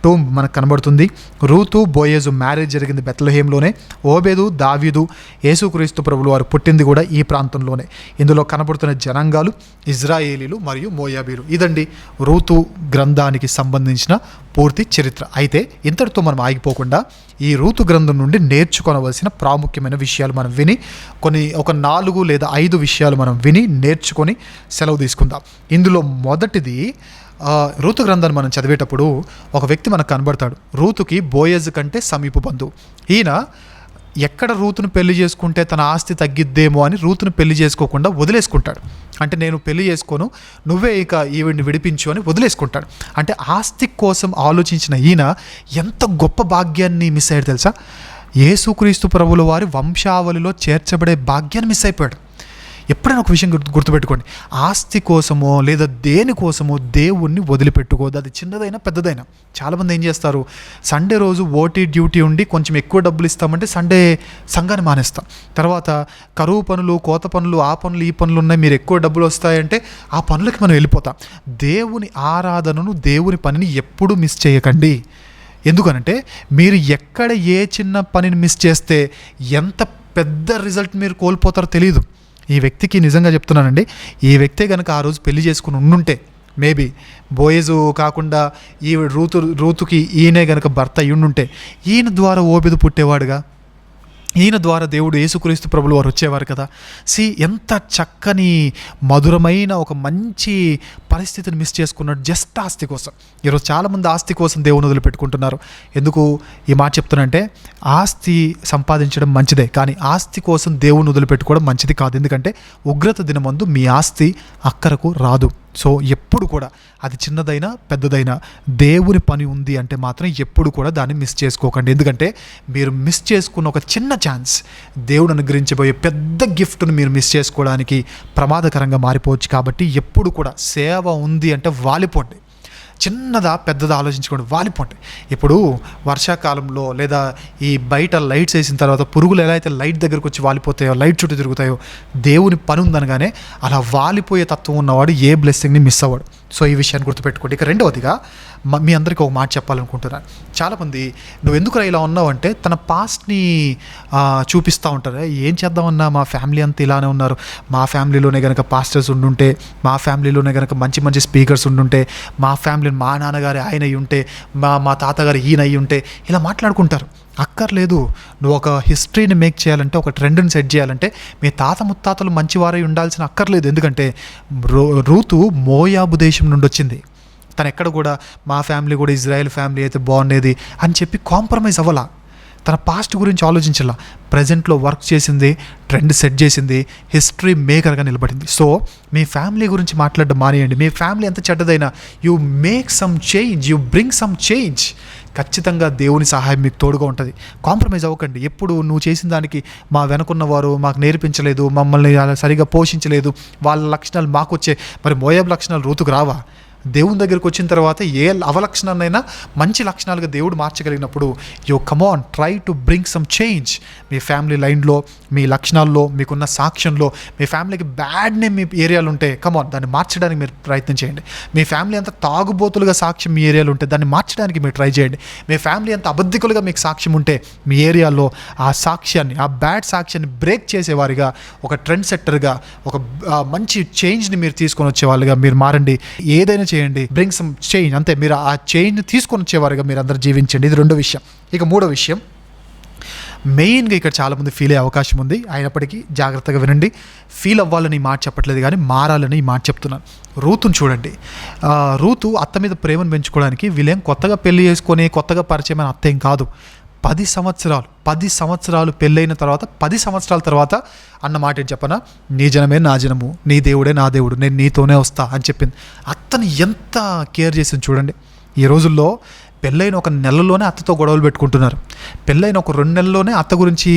టూమ్ మనకు కనబడుతుంది. రూతు, బోయజు మ్యారేజ్ జరిగింది బెత్లెహేంలోనే. ఓబేదు, దావీదు, యేసుక్రీస్తు ప్రభులు వారు పుట్టింది కూడా ఈ ప్రాంతంలోనే. ఇందులో కనబడుతున్న జనాంగాలు ఇజ్రాయేలీలు మరియు మోయాబీలు. ఇదండి రూతు గ్రంథానికి సంబంధించిన పూర్తి చరిత్ర. అయితే ఇంతటితో మనం ఆగిపోకుండా ఈ రూతు గ్రంథం నుండి నేర్చుకోవలసిన ప్రాముఖ్యమైన విషయాలు మనం విని, ఒక 4 లేదా 5 విషయాలు మనం విని నేర్చుకొని సెలవు తీసుకుందాం. ఇందులో మొదటిది, రూతు గ్రంథాన్ని మనం చదివేటప్పుడు ఒక వ్యక్తి మనకు కనబడతాడు. రూతుకి బోయజ్ కంటే సమీప బంధువు. ఈయన ఎక్కడ రూతును పెళ్లి చేసుకుంటే తన ఆస్తి తగ్గిద్దేమో అని రూతును పెళ్లి చేసుకోకుండా వదిలేసుకుంటాడు. అంటే నేను పెళ్లి చేసుకోను, నువ్వే ఇక ఈవిడిని విడిపించు అని వదిలేసుకుంటాడు. అంటే ఆస్తి కోసం ఆలోచించిన ఈయన ఎంత గొప్ప భాగ్యాన్ని మిస్ అయ్యాడు తెలుసా? యేసుక్రీస్తు ప్రభుల వారి వంశావళిలో చేర్చబడే భాగ్యాన్ని మిస్ అయిపోయాడు. ఎప్పుడైనా ఒక విషయం గుర్తుపెట్టుకోండి, ఆస్తి కోసమో లేదా దేనికోసమో దేవుణ్ణి వదిలిపెట్టుకోవద్దు, అది చిన్నదైనా పెద్దదైనా. చాలామంది ఏం చేస్తారు, సండే రోజు ఓటీ డ్యూటీ ఉండి కొంచెం ఎక్కువ డబ్బులు ఇస్తామంటే సండే సంఘాన్ని మానేస్తాం. తర్వాత కరువు పనులు, కోత పనులు, ఆ పనులు ఈ పనులు ఉన్నాయి, మీరు ఎక్కువ డబ్బులు వస్తాయంటే ఆ పనులకి మనం వెళ్ళిపోతాం. దేవుని ఆరాధనను, దేవుని పనిని ఎప్పుడూ మిస్ చేయకండి. ఎందుకనంటే మీరు ఎక్కడ ఏ చిన్న పనిని మిస్ చేస్తే ఎంత పెద్ద రిజల్ట్ మీరు కోల్పోతారో తెలియదు. ఈ వ్యక్తికి నిజంగా చెప్తున్నానండి, ఈ వ్యక్తే కనుక ఆ రోజు పెళ్లి చేసుకుని ఉండుంటే, మేబీ బోయజు కాకుండా ఈ రూతుకి ఈయనే కనుక భర్త అయ్యుండుంటే, ఈయన ద్వారా ఓబెదు పుట్టేవాడుగా. ఈయన ద్వారా దేవుడు యేసుక్రీస్తు ప్రభులు వారు వచ్చేవారు కదా. ఎంత చక్కని మధురమైన ఒక మంచి పరిస్థితిని మిస్ చేసుకున్నాడు జస్ట్ ఆస్తి కోసం. ఈరోజు చాలామంది ఆస్తి కోసం దేవుని వదిలిపెట్టుకుంటున్నారు. ఎందుకు ఈ మాట చెప్తున్నానంటే, ఆస్తి సంపాదించడం మంచిదే, కానీ ఆస్తి కోసం దేవుని వదిలిపెట్టుకోవడం మంచిది కాదు. ఎందుకంటే ఉగ్రత దినమందు మీ ఆస్తి అక్కరకు రాదు. సో ఎప్పుడు కూడా అది చిన్నదైనా పెద్దదైనా దేవుని పని ఉంది అంటే మాత్రం ఎప్పుడు కూడా దాన్ని మిస్ చేసుకోకండి. ఎందుకంటే మీరు మిస్ చేసుకున్న ఒక చిన్న ఛాన్స్ దేవుడు అనుగ్రహించబోయే పెద్ద గిఫ్ట్ను మీరు మిస్ చేసుకోవడానికి ప్రమాదకరంగా మారిపోవచ్చు. కాబట్టి ఎప్పుడు కూడా సేవ ఉంది అంటే వాలిపోండి. చిన్నదా పెద్దదా ఆలోచించుకోండి, వాలిపోండి. ఇప్పుడు వర్షాకాలంలో లేదా ఈ బయట లైట్స్ వేసిన తర్వాత పురుగులు ఎలా అయితే లైట్ దగ్గరకు వచ్చి వాలిపోతాయో, లైట్ చుట్టూ తిరుగుతాయో, దేవుని పని ఉందనగానే అలా వాలిపోయే తత్వం ఉన్నవాడు ఏ బ్లెస్సింగ్ని మిస్ అవ్వడు. సో ఈ విషయాన్ని గుర్తుపెట్టుకోండి. ఇక రెండవదిగా మీ అందరికీ ఒక మాట చెప్పాలనుకుంటున్నాను. చాలామంది నువ్వు ఎందుకు ఇలా ఉన్నావు అంటే తన పాస్ట్ని చూపిస్తూ ఉంటారు. ఏం చేద్దామన్నా మా ఫ్యామిలీ అంతా ఇలానే ఉన్నారు, మా ఫ్యామిలీలోనే కనుక పాస్టర్స్ ఉండుంటే, మా ఫ్యామిలీలోనే కనుక మంచి మంచి స్పీకర్స్ ఉండుంటే, మా ఫ్యామిలీ మా నాన్నగారు ఆయన అయ్యి ఉంటే, మా తాతగారు ఈయన అయ్యి ఉంటే, ఇలా మాట్లాడుకుంటారు. అక్కర్లేదు. నువ్వు ఒక హిస్టరీని మేక్ చేయాలంటే, ఒక ట్రెండ్ని సెట్ చేయాలంటే మీ తాత ముత్తాతలు మంచివారై ఉండాల్సిన అక్కర్లేదు. ఎందుకంటే రూతు మోయాబు దేశం నుండి వచ్చింది. తను ఎక్కడ కూడా మా ఫ్యామిలీ కూడా ఇజ్రాయెల్ ఫ్యామిలీ అయితే బాగుండేది అని చెప్పి కాంప్రమైజ్ అవ్వాలా. తన పాస్ట్ గురించి ఆలోచించాల. ప్రజెంట్లో వర్క్ చేసింది, ట్రెండ్ సెట్ చేసింది, హిస్టరీ మేకర్గా నిలబడింది. సో మీ ఫ్యామిలీ గురించి మాట్లాడడం మానేయండి. మీ ఫ్యామిలీ ఎంత చెడ్డదైనా you make some change, you bring some change. ఖచ్చితంగా దేవుని సహాయం మీకు తోడుగా ఉంటుంది. కాంప్రమైజ్ అవ్వకండి. ఎప్పుడు నువ్వు చేసిన దానికి మా వెనుకున్నవారు మాకు నేర్పించలేదు, మమ్మల్ని సరిగా పోషించలేదు, వాళ్ళ లక్షణాలు మాకు వచ్చే, మరి మోయాబు లక్షణాలు రూతుకు రావా? దేవుని దగ్గరికి వచ్చిన తర్వాత ఏ అవలక్షణాన్నైనా మంచి లక్షణాలుగా దేవుడు మార్చగలిగినప్పుడు you come on, try to bring some change. మీ ఫ్యామిలీ లైన్లో, మీ లక్షణాల్లో, మీకున్న సాక్ష్యంలో మీ ఫ్యామిలీకి బ్యాడ్ నేమ్ మీ ఏరియాలు ఉంటే కమ్ ఆన్, దాన్ని మార్చడానికి మీరు ప్రయత్నం చేయండి. మీ ఫ్యామిలీ అంతా తాగుబోతులుగా సాక్ష్యం మీ ఏరియాలో ఉంటే దాన్ని మార్చడానికి మీరు ట్రై చేయండి. మీ ఫ్యామిలీ అంత అబద్ధికులుగా మీకు సాక్ష్యం ఉంటే మీ ఏరియాలో ఆ సాక్ష్యాన్ని, ఆ బ్యాడ్ సాక్ష్యాన్ని బ్రేక్ చేసేవారిగా, ఒక ట్రెండ్ సెట్టర్గా, ఒక మంచి చేంజ్ని మీరు తీసుకొని వచ్చేవాళ్ళుగా మీరు మారండి. ఏదైనా చేయండి, బ్రింగ్ సమ్ చేంజ్. అంతే, మీరు ఆ చేంజ్ని తీసుకొని వచ్చేవారుగా మీరు అందరూ జీవించండి. ఇది రెండో విషయం. ఇక మూడో విషయం, మెయిన్గా ఇక్కడ చాలామంది ఫీల్ అయ్యే అవకాశం ఉంది. అయినప్పటికీ జాగ్రత్తగా వినండి. ఫీల్ అవ్వాలని ఈ మాట చెప్పట్లేదు, కానీ మారాలని ఈ మాట చెప్తున్నాను. రూతుని చూడండి. రూతు అత్త మీద ప్రేమను పెంచుకోవడానికి వీళ్ళేం కొత్తగా పెళ్లి చేసుకొని కొత్తగా పరిచయమైన అత్త ఏం కాదు. 10 సంవత్సరాలు పెళ్ళైన తర్వాత 10 సంవత్సరాల తర్వాత అన్న మాట ఏం చెప్పనా, నీ జనమే నా జనము, నీ దేవుడే నా దేవుడు, నేను నీతోనే వస్తా అని చెప్పింది. అత్తని ఎంత కేర్ చేసింది చూడండి. ఈ రోజుల్లో పెళ్ళైన ఒక నెలలోనే అత్తతో గొడవలు పెట్టుకుంటున్నారు. పెళ్ళైన ఒక 2 నెలల్లోనే అత్త గురించి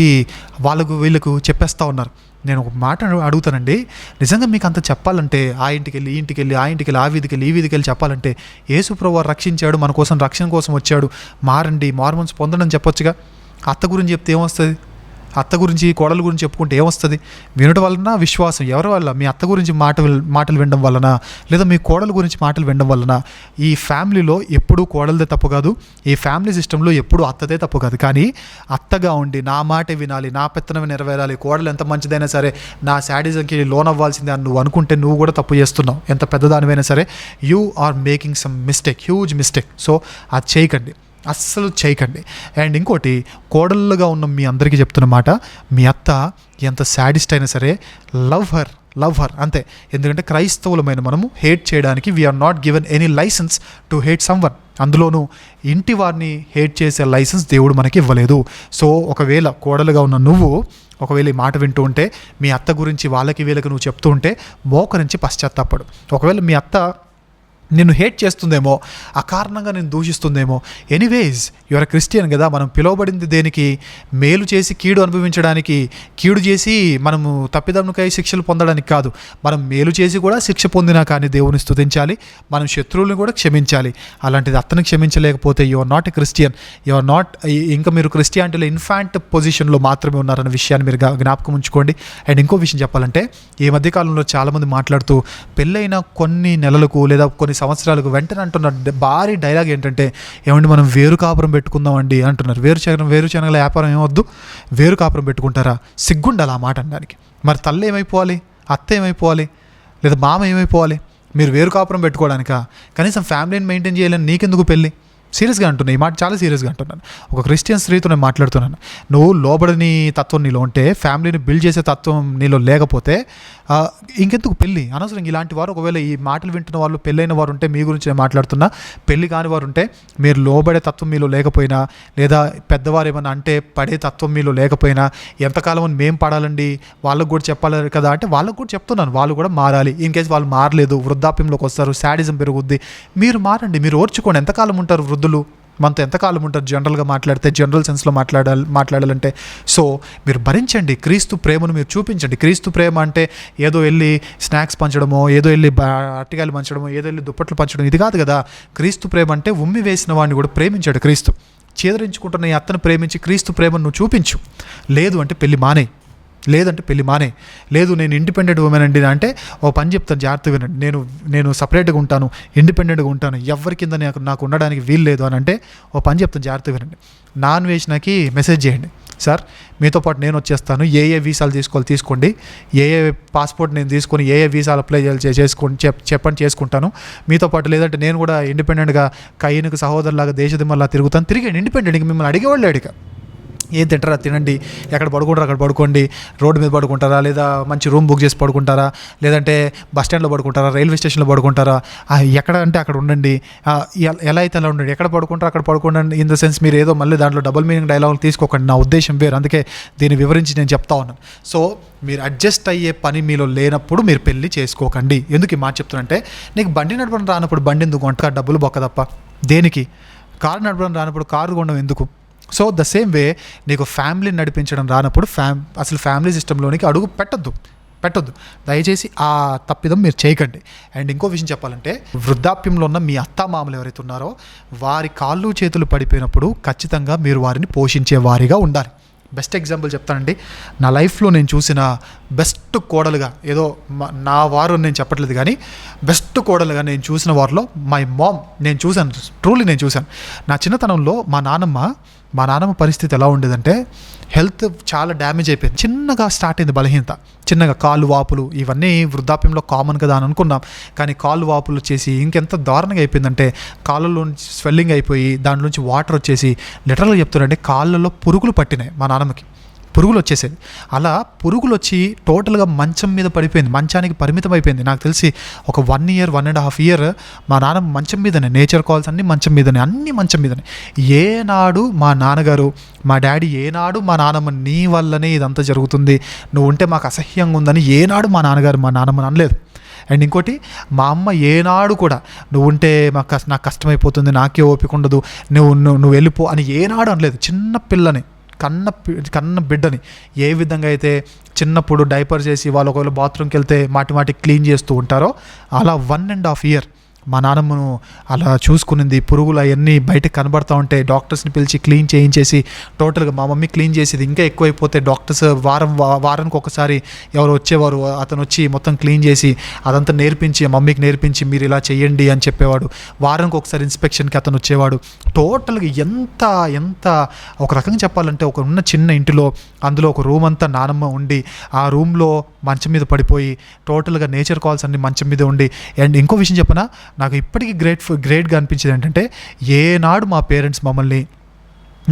వీళ్ళకు చెప్పేస్తూ ఉన్నారు. నేను ఒక మాట అడుగుతానండి, నిజంగా మీకు అంత చెప్పాలంటే ఆ ఇంటికి వెళ్ళి, ఈ ఇంటికి వెళ్ళి, ఆ ఇంటికి వెళ్ళి, ఆ వీధికి వెళ్ళి, ఈ వీధికి వెళ్ళి చెప్పాలంటే యేసు ప్రభువు రక్షించాడు, మన కోసం రక్షణ కోసం వచ్చాడు, మారండి, మారుమనసు పొందండి అని చెప్పొచ్చుగా. అత్త గురించి చెప్తే ఏమొస్తుంది? అత్త గురించి, కోడల గురించి చెప్పుకుంటే ఏమొస్తుంది? వినడం వలన విశ్వాసం. ఎవరి వల్ల? మీ అత్త గురించి మాటలు వినడం వలన, లేదా మీ కోడల గురించి మాటలు వినడం వలన. ఈ ఫ్యామిలీలో ఎప్పుడూ కోడలదే తప్పు కాదు, ఈ ఫ్యామిలీ సిస్టంలో ఎప్పుడూ అత్తదే తప్పు కాదు. కానీ అత్తగా ఉండి నా మాట వినాలి, నా పెత్తనం నెరవేరాలి, కోడలు ఎంత మంచిదైనా సరే నా శాడిజంకి లోన్ అవ్వాల్సిందే అని నువ్వు అనుకుంటే నువ్వు కూడా తప్పు చేస్తున్నావు. ఎంత పెద్దదానివైనా సరే you are making some mistake, huge mistake. So అది చేయకండి, అస్సలు చేయకండి. అండ్ ఇంకోటి, కోడళ్ళుగా ఉన్న మీ అందరికీ చెప్తున్న మాట, మీ అత్త ఎంత శాడిస్ట్ అయినా సరే లవ్ హర్ అంతే. ఎందుకంటే క్రైస్తవులమైన మనము హేట్ చేయడానికి we are not given any license to hate someone. అందులోనూ ఇంటి వారిని హేట్ చేసే లైసెన్స్ దేవుడు మనకి ఇవ్వలేదు. సో ఒకవేళ కోడలుగా ఉన్న నువ్వు ఒకవేళ ఈ మాట వింటూ ఉంటే, మీ అత్త గురించి వాళ్ళకి వీళ్ళకి నువ్వు చెప్తూ ఉంటే మోకరించి పశ్చాత్తాపడు. ఒకవేళ మీ అత్త నిన్ను హేట్ చేస్తుందేమో, ఆ కారణంగా నేను దూషిస్తుందేమో. ఎనీవేస్ యువర్ క్రిస్టియన్ కదా, మనం పిలువబడింది దేనికి? మేలు చేసి కీడు అనుభవించడానికి, కీడు చేసి మనము తప్పిదముకై శిక్షలు పొందడానికి కాదు. మనం మేలు చేసి కూడా శిక్ష పొందినా కానీ దేవుని స్తుతించాలి, మనం శత్రువులను కూడా క్షమించాలి. అలాంటిది అతను క్షమించలేకపోతే you are not a Christian, you are not, ఇంకా మీరు క్రిస్టియానిటీలో ఇన్ఫాంట్ పొజిషన్లో మాత్రమే ఉన్నారన్న విషయాన్ని మీరు జ్ఞాపకం ఉంచుకోండి. అండ్ ఇంకో విషయం చెప్పాలంటే, ఈ మధ్యకాలంలో చాలామంది మాట్లాడుతూ పెళ్ళైన కొన్ని నెలలకు లేదా కొన్ని సంవత్సరాలకు వెంటనే అంటున్న భారీ డైలాగ్ ఏంటంటే, ఏమండి మనం వేరు కాపురం పెట్టుకుందామండి అంటున్నారు. వేరుశనగల వ్యాపారం ఏమొద్దు, వేరు కాపురం పెట్టుకుంటారా? సిగ్గుండాలి ఆ మాట అనడానికి. మరి తల్లి ఏమైపోవాలి, అత్త ఏమైపోవాలి, లేదా మామ ఏమైపోవాలి? మీరు వేరు కాపురం పెట్టుకోవడానికా? కనీసం ఫ్యామిలీని మెయింటైన్ చేయాలని నీకెందుకు పెళ్ళి? సీరియస్గా అంటున్నాను, ఈ మాట చాలా సీరియస్గా అంటున్నాను. ఒక క్రిస్టియన్ స్త్రీతో నేను మాట్లాడుతున్నాను. నువ్వు లోబడని తత్వం నీలో ఉంటే, ఫ్యామిలీని బిల్డ్ చేసే తత్వం నీలో లేకపోతే ఇంకెందుకు పెళ్ళి? అనవసరం. ఇలాంటి వారు ఒకవేళ ఈ మాటలు వింటున్న వాళ్ళు పెళ్ళైన వారు ఉంటే మీ గురించి నేను మాట్లాడుతున్నా. పెళ్ళి కాని వారు ఉంటే, మీరు లోబడే తత్వం మీలో లేకపోయినా, లేదా పెద్దవారు ఏమన్నా అంటే పడే తత్వం మీలో లేకపోయినా, ఎంతకాలం అని మేము పడాలండి, వాళ్ళకు కూడా చెప్పాలి కదా అంటే వాళ్ళకు కూడా చెప్తున్నాను, వాళ్ళు కూడా మారాలి. ఇన్ కేసు వాళ్ళు మారలేదు, వృద్ధాప్యంలోకి వస్తారు, శాడిజం పెరుగుద్ది, మీరు మారండి, మీరు ఓర్చుకోండి. ఎంతకాలం ఉంటారు వృద్ధులు? మనతో ఎంతకాలం ఉంటారు? జనరల్గా మాట్లాడితే, జనరల్ సెన్స్లో మాట్లాడాలంటే. సో మీరు భరించండి, క్రీస్తు ప్రేమను మీరు చూపించండి. క్రీస్తు ప్రేమ అంటే ఏదో వెళ్ళి స్నాక్స్ పంచడమో, ఏదో వెళ్ళి అరటికాయలు పంచడమో, ఏదో వెళ్ళి దుప్పట్లు పంచడం, ఇది కాదు కదా. క్రీస్తు ప్రేమ అంటే ఉమ్మి వేసిన వాడిని కూడా ప్రేమించాడు క్రీస్తు. చేదరించుకుంటున్న ఈ అత్తను ప్రేమించి క్రీస్తు ప్రేమను నువ్వు చూపించు. లేదు అంటే పెళ్లి మానే, లేదంటే పెళ్లి మానే. లేదు నేను ఇండిపెండెంట్ ఉమెన్ అండి అంటే ఓ పని చెప్తాను, జాగ్రత్తగా వినండి. నేను సపరేట్గా ఉంటాను, ఇండిపెండెంట్గా ఉంటాను, ఎవరి కింద నాకు ఉండడానికి వీలు లేదు అని అంటే ఓ పని చెప్తాను, జాగ్రత్తగా వినండి. నాన్ వేసినాకి మెసేజ్ చేయండి, సార్ మీతో పాటు నేను వచ్చేస్తాను, ఏ వీసాలు తీసుకోండి, ఏ పాస్పోర్ట్ నేను తీసుకొని ఏ వీసాలు అప్లై చేసుకోండి చెప్పండి, చేసుకుంటాను మీతో పాటు. లేదంటే నేను కూడా ఇండిపెండెంట్గా కయ్యనికి సహోదరులాగా దేశదిమ్మల్లా తిరుగుతాను. తిరిగండి ఇండిపెండెంట్గా, మిమ్మల్ని అడిగేవాళ్ళు అడిగా. ఏం తింటారా తినండి, ఎక్కడ పడుకుంటారా అక్కడ పడుకోండి, రోడ్డు మీద పడుకుంటారా, లేదా మంచి రూమ్ బుక్ చేసి పడుకుంటారా, లేదంటే బస్ స్టాండ్లో పడుకుంటారా, రైల్వే స్టేషన్లో పడుకుంటారా, ఎక్కడ అంటే అక్కడ ఉండండి, ఎలా అయితే అలా ఉండండి, ఎక్కడ పడుకుంటారో అక్కడ పడుకోండి. ఇన్ ద సెన్స్ మీరు ఏదో మళ్ళీ దాంట్లో డబుల్ మీనింగ్ డైలాగులు తీసుకోకండి, నా ఉద్దేశం వేరు, అందుకే దీన్ని వివరించి నేను చెప్తా ఉన్నాను. సో మీరు అడ్జస్ట్ అయ్యే పని మీలో లేనప్పుడు మీరు పెళ్లి చేసుకోకండి. ఎందుకు ఈ మాట చెప్తున్నంటే, నీకు బండి నడపడం రానప్పుడు బండి ఎందుకు కొంట, డబ్బులు బొక్క తప్ప దేనికి? కారు నడపడం రానప్పుడు కారు కొనడం ఎందుకు? సో ద సేమ్ వే నీకు ఫ్యామిలీని నడిపించడం రానప్పుడు అసలు ఫ్యామిలీ సిస్టంలోనికి అడుగు పెట్టొద్దు. దయచేసి ఆ తప్పిదం మీరు చేయకండి. అండ్ ఇంకో విషయం చెప్పాలంటే, వృద్ధాప్యంలో ఉన్న మీ అత్తామామలు ఎవరైతే ఉన్నారో వారి కాళ్ళు చేతులు పడిపోయినప్పుడు ఖచ్చితంగా మీరు వారిని పోషించే వారిగా ఉండాలి. బెస్ట్ ఎగ్జాంపుల్ చెప్తానండి. నా లైఫ్లో నేను చూసిన బెస్ట్ కోడలుగా, ఏదో నా వారు నేను చెప్పట్లేదు కానీ బెస్ట్ కోడలుగా నేను చూసిన వారిలో మై మామ్ నేను చూశాను. ట్రూలీ నేను చూశాను. నా చిన్నతనంలో మా నాన్నమ్మ పరిస్థితి ఎలా ఉండేదంటే, హెల్త్ చాలా డ్యామేజ్ అయిపోయింది. చిన్నగా స్టార్ట్ అయింది బలహీనత, చిన్నగా కాళ్ళు వాపులు, ఇవన్నీ వృద్ధాప్యంలో కామన్ కదా అని అనుకున్నాం. కానీ కాళ్ళు వాపులు వచ్చేసి ఇంకెంత దారుణంగా అయిపోయిందంటే, కాళ్ళలో స్వెల్లింగ్ అయిపోయి దాంట్లోంచి వాటర్ వచ్చేసి లిటరల్గా చెప్తున్నారంటే కాళ్ళలో పురుగులు పట్టినాయి. మా నాన్నమ్మకి పురుగులు వచ్చేసేది. అలా పురుగులు వచ్చి టోటల్గా మంచం మీద పడిపోయింది, మంచానికి పరిమితం అయిపోయింది. నాకు తెలిసి ఒక 1 year 1.5 year మా నాన్న మంచం మీదనే, నేచర్ కాల్స్ అన్నీ మంచం మీదనే. ఏనాడు మా నాన్నగారు, మా డాడీ ఏనాడు మా నాన్నమ్మ నీ వల్లనే ఇదంతా జరుగుతుంది, నువ్వు ఉంటే మాకు అసహ్యంగా ఉందని ఏనాడు మా నాన్నమ్మని అనలేదు. అండ్ ఇంకోటి, మా అమ్మ ఏనాడు కూడా నువ్వు ఉంటే నాకు కష్టమైపోతుంది, నాకే ఓపిక ఉండదు, నువ్వు వెళ్ళిపో అని ఏనాడు అనలేదు. చిన్న పిల్లని, కన్న బిడ్డని ఏ విధంగా అయితే చిన్నప్పుడు డైపర్ చేసి వాళ్ళు ఒకవేళ బాత్రూమ్కి వెళ్తే మాటి క్లీన్ చేస్తూ ఉంటారో, అలా 1.5 year మా నాన్నమ్మను అలా చూసుకునింది. పురుగులు అవన్నీ బయటకు కనబడతా ఉంటే డాక్టర్స్ని పిలిచి క్లీన్ చేయించేసి, టోటల్గా మా మమ్మీ క్లీన్ చేసేది. ఇంకా ఎక్కువైపోతే డాక్టర్స్ వారానికి ఒకసారి ఎవరు వచ్చేవారు, అతను వచ్చి మొత్తం క్లీన్ చేసి అదంతా మమ్మీకి నేర్పించి మీరు ఇలా చేయండి అని చెప్పేవాడు. వారానికి ఒకసారి ఇన్స్పెక్షన్కి అతను వచ్చేవాడు. టోటల్గా ఎంత ఒక రకంగా చెప్పాలంటే, ఒక ఉన్న చిన్న ఇంటిలో అందులో ఒక రూమ్ అంతా నానమ్మ ఉండి, ఆ రూమ్లో మంచం మీద పడిపోయి టోటల్గా నేచర్ కాల్స్ అన్ని మంచం మీద ఉండి. అండ్ ఇంకో విషయం చెప్పనా, నాకు ఇప్పటికీ గ్రేట్గా అనిపించేది ఏంటంటే, ఏనాడు మా పేరెంట్స్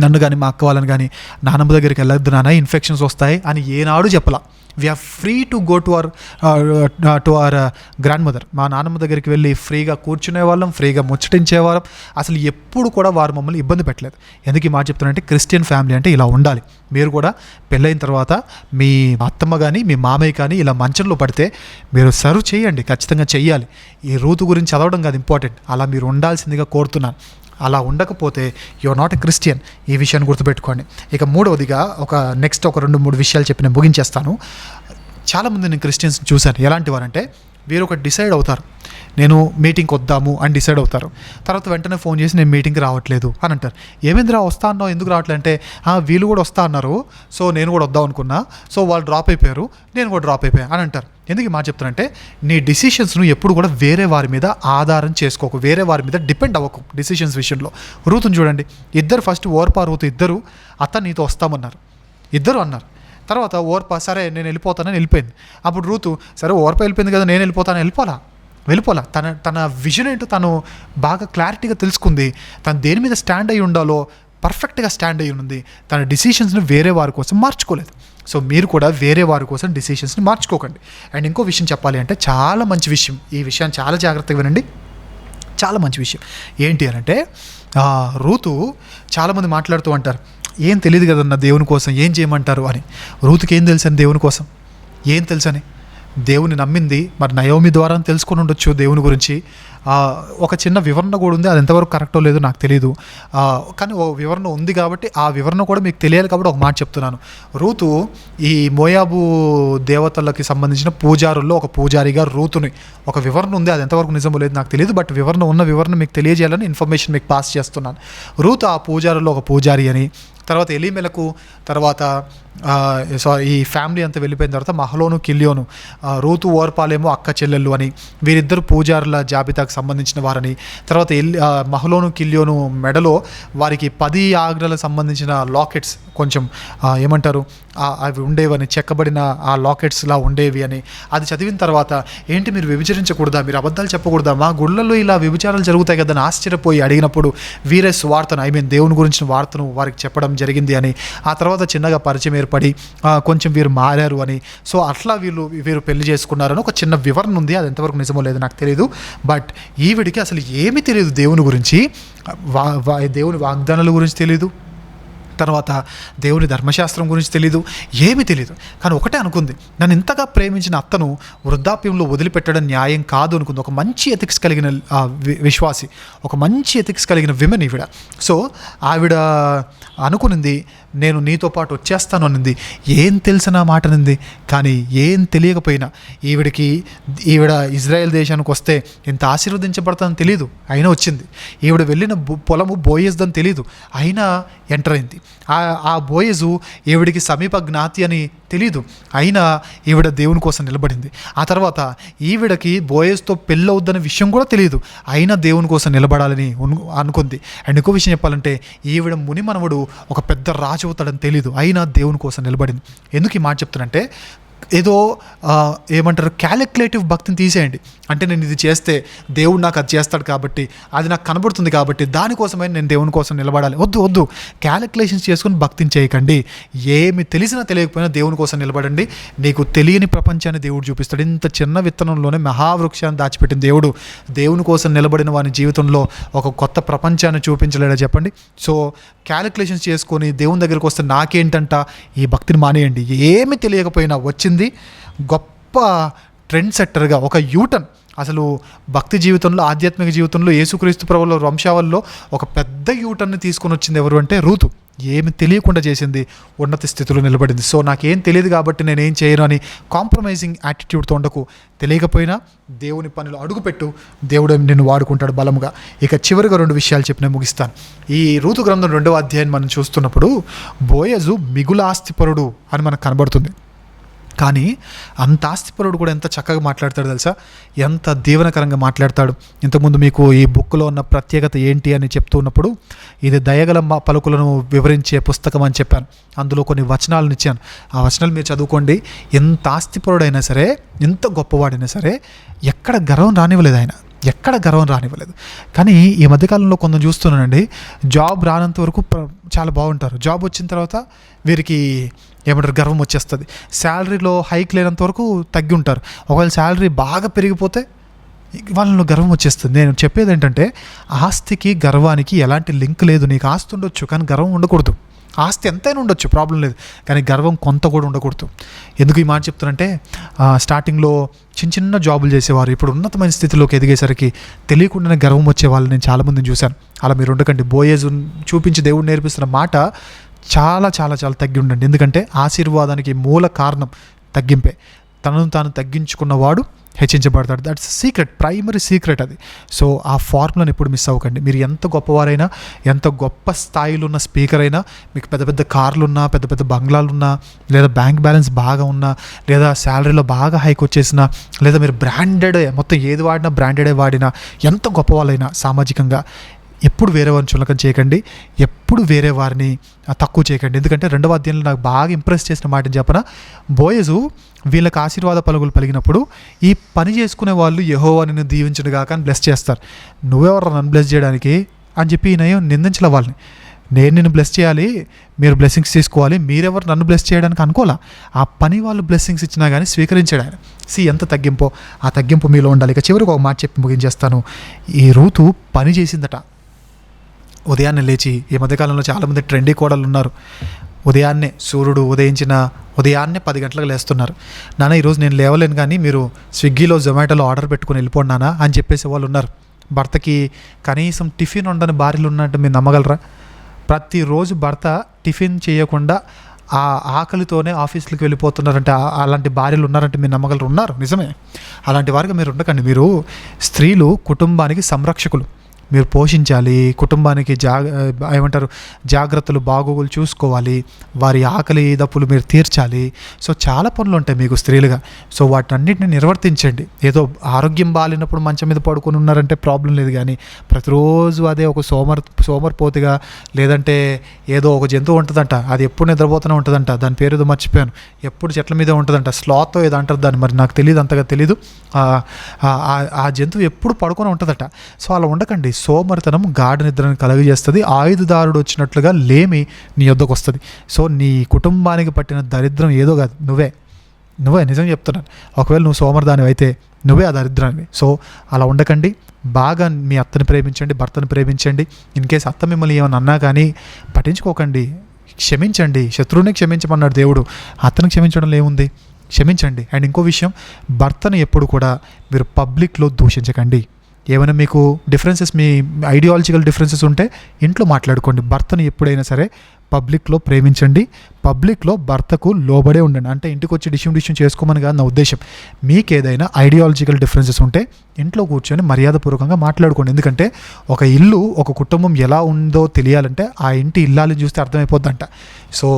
నన్ను కానీ మా అక్క వాళ్ళని కానీ నానమ్మ దగ్గరికి వెళ్ళొద్దు నాన్న ఇన్ఫెక్షన్స్ వస్తాయి అని ఏనాడు చెప్పలా. We are free to go to our grandmother. మా నాన్నమ్మ దగ్గరికి వెళ్ళి ఫ్రీగా కూర్చునే వాళ్ళం, ఫ్రీగా ముచ్చటించేవాళ్ళం. అసలు ఎప్పుడు కూడా వారు మమ్మల్ని ఇబ్బంది పెట్టలేదు. ఎందుకు ఈ మాట చెప్తున్నానంటే, క్రిస్టియన్ ఫ్యామిలీ అంటే ఇలా ఉండాలి. మీరు కూడా పెళ్ళైన తర్వాత మీ అత్తమ్మ కానీ మీ మామయ్య కానీ ఇలా మంచంలో పడితే మీరు సర్వ్ చేయండి, ఖచ్చితంగా చెయ్యాలి. ఈ రూతు గురించి చదవడం కాదు ఇంపార్టెంట్, అలా మీరు ఉండాల్సిందిగా కోరుతున్నాను. అలా ఉండకపోతే యువర్ నాట్ ఎ క్రిస్టియన్. ఈ విషయాన్ని గుర్తుపెట్టుకోండి. ఇక మూడవదిగా ఒక 2-3 విషయాలు చెప్పి నేను ముగించేస్తాను. చాలామంది నేను క్రిస్టియన్స్ చూశాను. ఎలాంటి వారంటే, వీరు ఒక డిసైడ్ అవుతారు, నేను మీటింగ్కి వద్దాము అని డిసైడ్ అవుతారు. తర్వాత వెంటనే ఫోన్ చేసి నేను మీటింగ్కి రావట్లేదు అని అంటారు. ఏమైందిరా వస్తా అన్నావు, ఎందుకు రావట్లేదు అంటే, వీళ్ళు కూడా వస్తా అన్నారు, సో నేను కూడా వద్దాం అనుకున్నా, సో వాళ్ళు డ్రాప్ అయిపోయారు, నేను కూడా డ్రాప్ అయిపోయాను అని అంటారు. ఎందుకు మాట చెప్తానంటే, నీ డిసిషన్స్ను ఎప్పుడు కూడా వేరే వారి మీద ఆధారం చేసుకోకు, వేరే వారి మీద డిపెండ్ అవ్వకు డిసిషన్స్ విషయంలో. రూతుని చూడండి, ఇద్దరు ఫస్ట్ ఓర్పా రూతు ఇద్దరు అత్త నీతో వస్తామన్నారు, ఇద్దరు అన్నారు. తర్వాత ఓర్పా సరే నేను వెళ్ళిపోతానని వెళ్ళిపోయింది. అప్పుడు రూతు సరే ఓర్పా వెళ్ళిపోయింది కదా నేను వెళ్ళిపోతాను, వెళ్ళిపోలా. వెళ్ళిపోలా. తన విజన్ ఏంటో తను బాగా క్లారిటీగా తెలుసుకుంది. తను దేని మీద స్టాండ్ అయి ఉండాలో పర్ఫెక్ట్గా స్టాండ్ అయి ఉంది. తన డిసిషన్స్ని వేరే వారి కోసం మార్చుకోలేదు. సో మీరు కూడా వేరే వారి కోసం డిసిషన్స్ని మార్చుకోకండి. అండ్ ఇంకో విషయం చెప్పాలి అంటే చాలా మంచి విషయం, ఈ విషయాన్ని చాలా జాగ్రత్తగా వినండి, చాలా మంచి విషయం. ఏంటి అని అంటే రూతు, చాలామంది మాట్లాడుతూ అంటారు ఏం తెలియదు కదన్న దేవుని కోసం ఏం చేయమంటారు అని. రూతుకి ఏం తెలుసని దేవుని కోసం ఏం తెలుసని? దేవుని నమ్మింది. మరి నయోమి ద్వారా తెలుసుకొని ఉండొచ్చు దేవుని గురించి. ఒక చిన్న వివరణ కూడా ఉంది, అది ఎంతవరకు కరెక్టో లేదో నాకు తెలియదు, కానీ ఓ వివరణ ఉంది కాబట్టి ఆ వివరణ కూడా మీకు తెలియాలి కాబట్టి ఒక మాట చెప్తున్నాను. రూతు ఈ మోయాబు దేవతలకి సంబంధించిన పూజారుల్లో ఒక పూజారిగా రూతుని ఒక వివరణ ఉంది, అది ఎంతవరకు నిజమో లేదు నాకు తెలియదు, బట్ వివరణ మీకు తెలియజేయాలని ఇన్ఫర్మేషన్ మీకు పాస్ చేస్తున్నాను. రూతు ఆ పూజారుల్లో ఒక పూజారి అని, తర్వాత ఎలీమెలకు, తర్వాత ఈ ఫ్యామిలీ అంతా వెళ్ళిపోయిన తర్వాత మహలోను కిల్యోను, రూతు ఓర్పాలేమో అక్క చెల్లెళ్ళు అని, వీరిద్దరు పూజారుల జాబితాకు సంబంధించిన వారని, తర్వాత మహలోను కిల్యోను మెడలో వారికి 10 ఆజ్ఞలకు సంబంధించిన లాకెట్స్ కొంచెం ఏమంటారు అవి ఉండేవని, చెక్కబడిన ఆ లాకెట్స్లా ఉండేవి అని. అది చదివిన తర్వాత ఏంటి మీరు వ్యభిచరించకూడదా, మీరు అబద్ధాలు చెప్పకూడదా, మా గుళ్ళల్లో ఇలా వ్యభిచారాలు జరుగుతాయి కదా అని ఆశ్చర్యపోయి అడిగినప్పుడు వీరే సువార్తను దేవుని గురించిన వార్తను వారికి చెప్పడం జరిగింది అని. ఆ తర్వాత చిన్నగా పరిచయం ఏర్పడి కొంచెం వీరు మారారు అని. సో అట్లా వీరు పెళ్లి చేసుకున్నారని ఒక చిన్న వివరణ ఉంది, అది ఎంతవరకు నిజమో లేదో నాకు తెలియదు. బట్ ఈవిడికి అసలు ఏమీ తెలియదు దేవుని గురించి, దేవుని వాగ్దానాల గురించి తెలియదు, తర్వాత దేవుని ధర్మశాస్త్రం గురించి తెలీదు, ఏమీ తెలియదు. కానీ ఒకటే అనుకుంది, నన్ను ఇంతగా ప్రేమించిన అత్తను వృద్ధాప్యంలో వదిలిపెట్టడం న్యాయం కాదు అనుకుంది. ఒక మంచి ఎథిక్స్ కలిగిన విశ్వాసి, ఒక మంచి ఎథిక్స్ కలిగిన విమెన్ ఈవిడ. సో ఆవిడ అనుకునింది నేను నీతో పాటు వచ్చేస్తాను అనింది. ఏం తెలిసిన మాట అనింది, కానీ ఏం తెలియకపోయినా ఈవిడ ఇజ్రాయెల్ దేశానికి వస్తే ఎంత ఆశీర్వదించబడతానని తెలియదు, అయినా వచ్చింది. ఈవిడ వెళ్ళిన పొలము బోయజ్దని తెలియదు, అయినా ఎంటర్ అయింది. ఆ బోయజు ఈవిడికి సమీప జ్ఞాతి అని తెలీదు, అయినా ఈవిడ దేవుని కోసం నిలబడింది. ఆ తర్వాత ఈవిడకి బోయజ్తో పెళ్ళవుద్దనే విషయం కూడా తెలియదు, అయినా దేవుని కోసం నిలబడాలని అనుకుంది. అండ్ ఇంకో విషయం చెప్పాలంటే ఈవిడ మునిమనవడు ఒక పెద్ద రాజు అవుతాడని తెలీదు, అయినా దేవుని కోసం నిలబడింది. ఎందుకు ఈ మాట చెప్తానంటే ఏదో ఏమంటారు క్యాలిక్యులేటివ్ భక్తిని తీసేయండి. అంటే నేను ఇది చేస్తే దేవుడు నాకు అది చేస్తాడు కాబట్టి, అది నాకు కనబడుతుంది కాబట్టి దానికోసమే నేను దేవుని కోసం నిలబడాలి. వద్దు, క్యాలిక్యులేషన్స్ చేసుకుని భక్తిని చేయకండి. ఏమి తెలిసినా తెలియకపోయినా దేవుని కోసం నిలబడండి. నీకు తెలియని ప్రపంచాన్ని దేవుడు చూపిస్తాడు. ఇంత చిన్న విత్తనంలోనే మహావృక్షాన్ని దాచిపెట్టిన దేవుడు దేవుని కోసం నిలబడిన వారి జీవితంలో ఒక కొత్త ప్రపంచాన్ని చూపించలేడా చెప్పండి. సో క్యాలిక్యులేషన్స్ చేసుకొని దేవుని దగ్గరికి వస్తే నాకేంటంట, ఈ భక్తిని మానేయండి. ఏమి తెలియకపోయినా వచ్చింది గొప్ప ట్రెండ్ సెట్టర్గా ఒక యూటర్న్. అసలు భక్తి జీవితంలో, ఆధ్యాత్మిక జీవితంలో, యేసుక్రీస్తు ప్రభువుల వంశావళిలో ఒక పెద్ద యూటర్ని తీసుకొని వచ్చింది ఎవరు అంటే రూతు. ఏమి తెలియకుండా చేసింది, ఉన్నత స్థితిలో నిలబడింది. సో నాకేం తెలియదు కాబట్టి నేనేం చేయను అని కాంప్రమైజింగ్ యాటిట్యూడ్తో ఉండకు. తెలియకపోయినా దేవుని పనిలో అడుగుపెట్టు, దేవుడు నిన్ను వాడుకుంటాడు బలముగా. ఇక చివరిగా 2 విషయాలు చెప్పి నేను ముగిస్తాను. ఈ రూతు గ్రంథం 2వ అధ్యాయం మనం చూస్తున్నప్పుడు బోయజు మిగుల ఆస్తిపరుడు అని మనకు కనబడుతుంది. కానీ అంత ఆస్తిపరుడు కూడా ఎంత చక్కగా మాట్లాడతాడు తెలుసా, ఎంత దీవెనకరంగా మాట్లాడతాడు. ఇంతకుముందు మీకు ఈ బుక్లో ఉన్న ప్రత్యేకత ఏంటి అని చెప్తూ ఉన్నప్పుడు ఇది దయగల పలుకులను వివరించే పుస్తకం అని చెప్పాను. అందులో కొన్ని వచనాలను ఇచ్చాను, ఆ వచనాలు మీరు చదువుకోండి. ఎంత ఆస్తిపరుడైనా సరే, ఎంత గొప్పవాడైనా సరే ఎక్కడ గర్వం రానివ్వలేదు ఆయన, ఎక్కడ గర్వం రానివ్వలేదు. కానీ ఈ మధ్యకాలంలో కొంచెం చూస్తున్నానండి, జాబ్ రానంత వరకు చాలా బాగుంటారు, జాబ్ వచ్చిన తర్వాత వీరికి ఏమంటారు గర్వం వచ్చేస్తుంది. శాలరీలో హైక్ లేనంత వరకు తగ్గి ఉంటారు. ఒకవేళ శాలరీ బాగా పెరిగిపోతే వాళ్ళలో గర్వం వచ్చేస్తుంది. నేను చెప్పేది ఏంటంటే ఆస్తికి గర్వానికి ఎలాంటి లింక్ లేదు. నీకు ఆస్తి ఉండొచ్చు కానీ గర్వం ఉండకూడదు. ఆస్తి ఎంతైనా ఉండొచ్చు, ప్రాబ్లం లేదు, కానీ గర్వం కొంత కూడా ఉండకూడదు. ఎందుకు ఈ మాట చెప్తానంటే స్టార్టింగ్లో చిన్న జాబులు చేసేవారు ఇప్పుడు ఉన్నతమైన స్థితిలోకి ఎదిగేసరికి తెలియకుండానే గర్వం వచ్చే వాళ్ళు నేను చాలామందిని చూశాను. అలా మీరు ఉండకండి. బోయేజు చూపించి దేవుడు నేర్పిస్తున్న మాట చాలా చాలా చాలా తగ్గి ఉండండి. ఎందుకంటే ఆశీర్వాదానికి మూల కారణం తగ్గింపే. తనను తాను తగ్గించుకున్నవాడు హెచ్చించబడతాడు. దట్స్ సీక్రెట్, ప్రైమరీ సీక్రెట్ అది. సో ఆ ఫార్ములాని ఎప్పుడు మిస్ అవ్వకండి. మీరు ఎంత గొప్పవారైనా, ఎంత గొప్ప స్థాయిలో ఉన్న స్పీకర్ అయినా, మీకు పెద్ద పెద్ద కార్లు ఉన్నా, పెద్ద పెద్ద బంగ్లాలు ఉన్నా, లేదా బ్యాంక్ బ్యాలెన్స్ బాగా ఉన్నా, లేదా శాలరీలో బాగా హైక్ వచ్చేసినా, లేదా మీరు బ్రాండెడ్ మొత్తం ఏది వాడినా బ్రాండెడే వాడినా, ఎంత గొప్పవాళ్ళైనా సామాజికంగా ఎప్పుడు వేరే వారిని చులకన చేయకండి, ఎప్పుడు వేరే వారిని తక్కువ చేయకండి. ఎందుకంటే 2వ అధ్యాయంలో నాకు బాగా ఇంప్రెస్ చేసిన మాటని చెప్పన, బోయజు వీళ్ళకి ఆశీర్వాద పలుకులు పలిగినప్పుడు ఈ పని చేసుకునే వాళ్ళు యెహోవా నిన్ను దీవించును గాక అని బ్లెస్ చేస్తారు. నువ్వెవరు నన్ను బ్లెస్ చేయడానికి అని చెప్పి ఈయన నిందించలే వాళ్ళని. నేను నిన్ను బ్లెస్ చేయాలి, మీరు బ్లెస్సింగ్స్ తీసుకోవాలి, మీరెవరు నన్ను బ్లెస్ చేయడానికి అనుకోలే. ఆ పని వాళ్ళు బ్లెస్సింగ్స్ ఇచ్చినా కానీ స్వీకరించాడు ఆయన. ఎంత తగ్గింపో, ఆ తగ్గింపు మీలో ఉండాలి. ఇక చివరికి ఒక మాట చెప్పి ముగించేస్తాను. ఈ రూతు పని చేసిందట. ఉదయాన్నే లేచి, ఈ మధ్యకాలంలో చాలామంది ట్రెండీ కోడలు ఉన్నారు, ఉదయాన్నే సూర్యుడు ఉదయాన్నే 10 గంటలకు లేస్తున్నారు. నాన్న ఈరోజు నేను లేవలేను కానీ మీరు స్విగ్గీలో జొమాటోలో ఆర్డర్ పెట్టుకుని వెళ్ళిపోండి నాన్న అని చెప్పేసి వాళ్ళు ఉన్నారు. భర్తకి కనీసం టిఫిన్ ఉండని భార్యలు ఉన్నట్టు మీరు నమ్మగలరా? ప్రతిరోజు భర్త టిఫిన్ చేయకుండా ఆ ఆకలితోనే ఆఫీసులకు వెళ్ళిపోతున్నారంటే, అలాంటి భార్యలు ఉన్నారంటే మీరు నమ్మగలరు? ఉన్నారు, నిజమే. అలాంటి వారికి మీరు ఉండకండి. మీరు స్త్రీలు కుటుంబానికి సంరక్షకులు, మీరు పోషించాలి, కుటుంబానికి జాగ్రత్తలు బాగోగులు చూసుకోవాలి, వారి ఆకలి దప్పులు మీరు తీర్చాలి. సో చాలా పనులు ఉంటాయి మీకు స్త్రీలుగా. సో వాటన్నిటిని నిర్వర్తించండి. ఏదో ఆరోగ్యం బాగాలేనప్పుడు మంచం మీద పడుకొని ఉన్నారంటే ప్రాబ్లం లేదు, కానీ ప్రతిరోజు అదే ఒక సోమరిపోతుగా, లేదంటే ఏదో ఒక జంతువు ఉంటుందంట, అది ఎప్పుడు నిద్రపోతూనే ఉంటుందంట, దాని పేరు ఏదో మర్చిపోయాను, ఎప్పుడు చెట్ల మీద ఉంటుందంట, స్లాత్ ఏదో అంటారు దాన్ని, మరి నాకు తెలియదు, అంతగా తెలీదు. ఆ జంతువు ఎప్పుడు పడుకొని ఉంటుందట. సో అలా ఉండకండి. సోమరితనం గాఢ నిద్రను కలుగజేస్తుంది. ఆయుధదారుడు వచ్చినట్లుగా లేమి నీ వద్దకు వస్తుంది. సో నీ కుటుంబానికి పట్టిన దరిద్రం ఏదో కాదు, నువ్వే నిజం చెప్తున్నాను. ఒకవేళ నువ్వు సోమరిదాని అయితే నువ్వే ఆ దరిద్రాన్ని. సో అలా ఉండకండి. బాగా మీ అత్తని ప్రేమించండి, భర్తను ప్రేమించండి. ఇన్ కేసు అత్త మిమ్మల్ని ఏమన్నా అన్నా కానీ పట్టించుకోకండి, క్షమించండి. శత్రువుని క్షమించమన్నాడు దేవుడు, అత్తను క్షమించడంలో ఏముంది? క్షమించండి. అండ్ ఇంకో విషయం, భర్తను ఎప్పుడు కూడా మీరు పబ్లిక్లో దూషించకండి. ఏమైనా మీకు డిఫరెన్సెస్, మీ ఐడియాలజికల్ డిఫరెన్సెస్ ఉంటే ఇంట్లో మాట్లాడుకోండి. భర్తను ఎప్పుడైనా సరే పబ్లిక్లో ప్రేమించండి, పబ్లిక్లో భర్తకు లోబడే ఉండండి. అంటే ఇంటికి వచ్చి డిష్యూమ్ చేసుకోమని కాదు నా ఉద్దేశం. మీకు ఏదైనా ఐడియాలజికల్ డిఫరెన్సెస్ ఉంటే ఇంట్లో కూర్చొని మర్యాదపూర్వకంగా మాట్లాడుకోండి. ఎందుకంటే ఒక ఇల్లు, ఒక కుటుంబం ఎలా ఉందో తెలియాలంటే ఆ ఇంటి ఇల్లాలని చూస్తే అర్థమైపోద్దంట. సో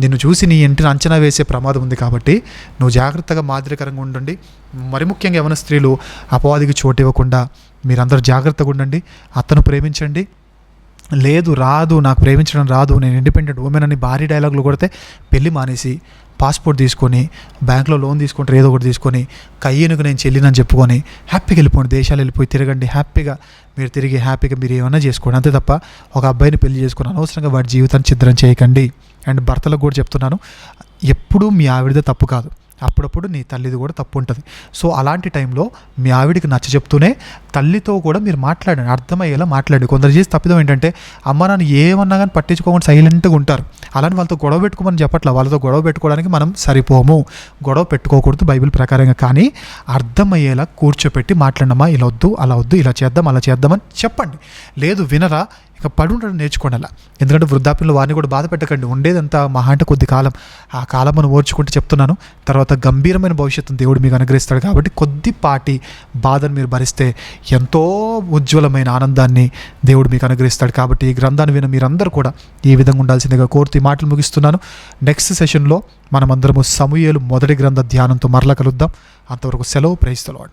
నిన్ను చూసి నీ ఇంటిని అంచనా వేసే ప్రమాదం ఉంది. కాబట్టి నువ్వు జాగ్రత్తగా మాదిరికరంగా ఉండండి. మరి ముఖ్యంగా ఏమైనా స్త్రీలు అపవాదికి చోటు ఇవ్వకుండా మీరందరూ జాగ్రత్తగా ఉండండి. అతను ప్రేమించండి. లేదు రాదు, నాకు ప్రేమించడం రాదు, నేను ఇండిపెండెంట్ ఉమెన్ అని భారీ డైలాగులు కొడితే పెళ్ళి మానేసి పాస్పోర్ట్ తీసుకొని, బ్యాంక్లో లోన్ తీసుకుంటారు, ఏదో ఒకటి తీసుకొని, కయ్యనుకు నేను చెల్లినని చెప్పుకొని హ్యాపీగా వెళ్ళిపోండి. దేశాలు వెళ్ళిపోయి తిరగండి, హ్యాపీగా మీరు తిరిగి హ్యాపీగా మీరు ఏమన్నా చేసుకోండి. అంతే తప్ప ఒక అబ్బాయిని పెళ్లి చేసుకొని అనవసరంగా వాడి జీవితాన్ని ఛిద్రం చేయకండి. అండ్ భర్తలకు కూడా చెప్తున్నాను, ఎప్పుడూ మీ ఆవిడదే తప్పు కాదు, అప్పుడప్పుడు నీ తల్లిది కూడా తప్పు ఉంటుంది. సో అలాంటి టైంలో మీ ఆవిడికి నచ్చ చెప్తూనే తల్లితో కూడా మీరు మాట్లాడండి, అర్థమయ్యేలా మాట్లాడండి. కొందరు చేసి తప్పిదం ఏంటంటే అమ్మ నాన్న ఏమన్నా కానీ పట్టించుకోకుండా సైలెంట్గా ఉంటారు. అలాని వాళ్ళతో గొడవ పెట్టుకోమని చెప్పట్లా, వాళ్ళతో గొడవ పెట్టుకోవడానికి మనం సరిపోము, గొడవ పెట్టుకోకూడదు బైబిల్ ప్రకారంగా. కానీ అర్థమయ్యేలా కూర్చోపెట్టి మాట్లాడమ్మా, ఇలా వద్దు, అలా వద్దు, ఇలా చేద్దాం, అలా చేద్దామని చెప్పండి. లేదు వినరా, ఇక పడి ఉండడం నేర్చుకోండి అలా. ఎందుకంటే వృద్ధాప్యంలో వారిని కూడా బాధ పెట్టకండి. ఉండేదంతా మహా అంటే కొద్ది కాలం, ఆ కాలం మనం ఓర్చుకుంటే చెప్తున్నాను, తర్వాత గంభీరమైన భవిష్యత్తును దేవుడు మీకు అనుగ్రహిస్తాడు. కాబట్టి కొద్దిపాటి బాధను మీరు భరిస్తే ఎంతో ఉజ్వలమైన ఆనందాన్ని దేవుడు మీకు అనుగ్రహిస్తాడు. కాబట్టి ఈ గ్రంథాన్ని విన మీరందరూ కూడా ఈ విధంగా ఉండాల్సిందిగా కోరుతూ ఈ మాటలు ముగిస్తున్నాను. నెక్స్ట్ సెషన్లో మనమందరము సమూయేలు మొదటి గ్రంథ ధ్యానంతో మరలా కలుద్దాం. అంతవరకు సెలవు. Praise the lord.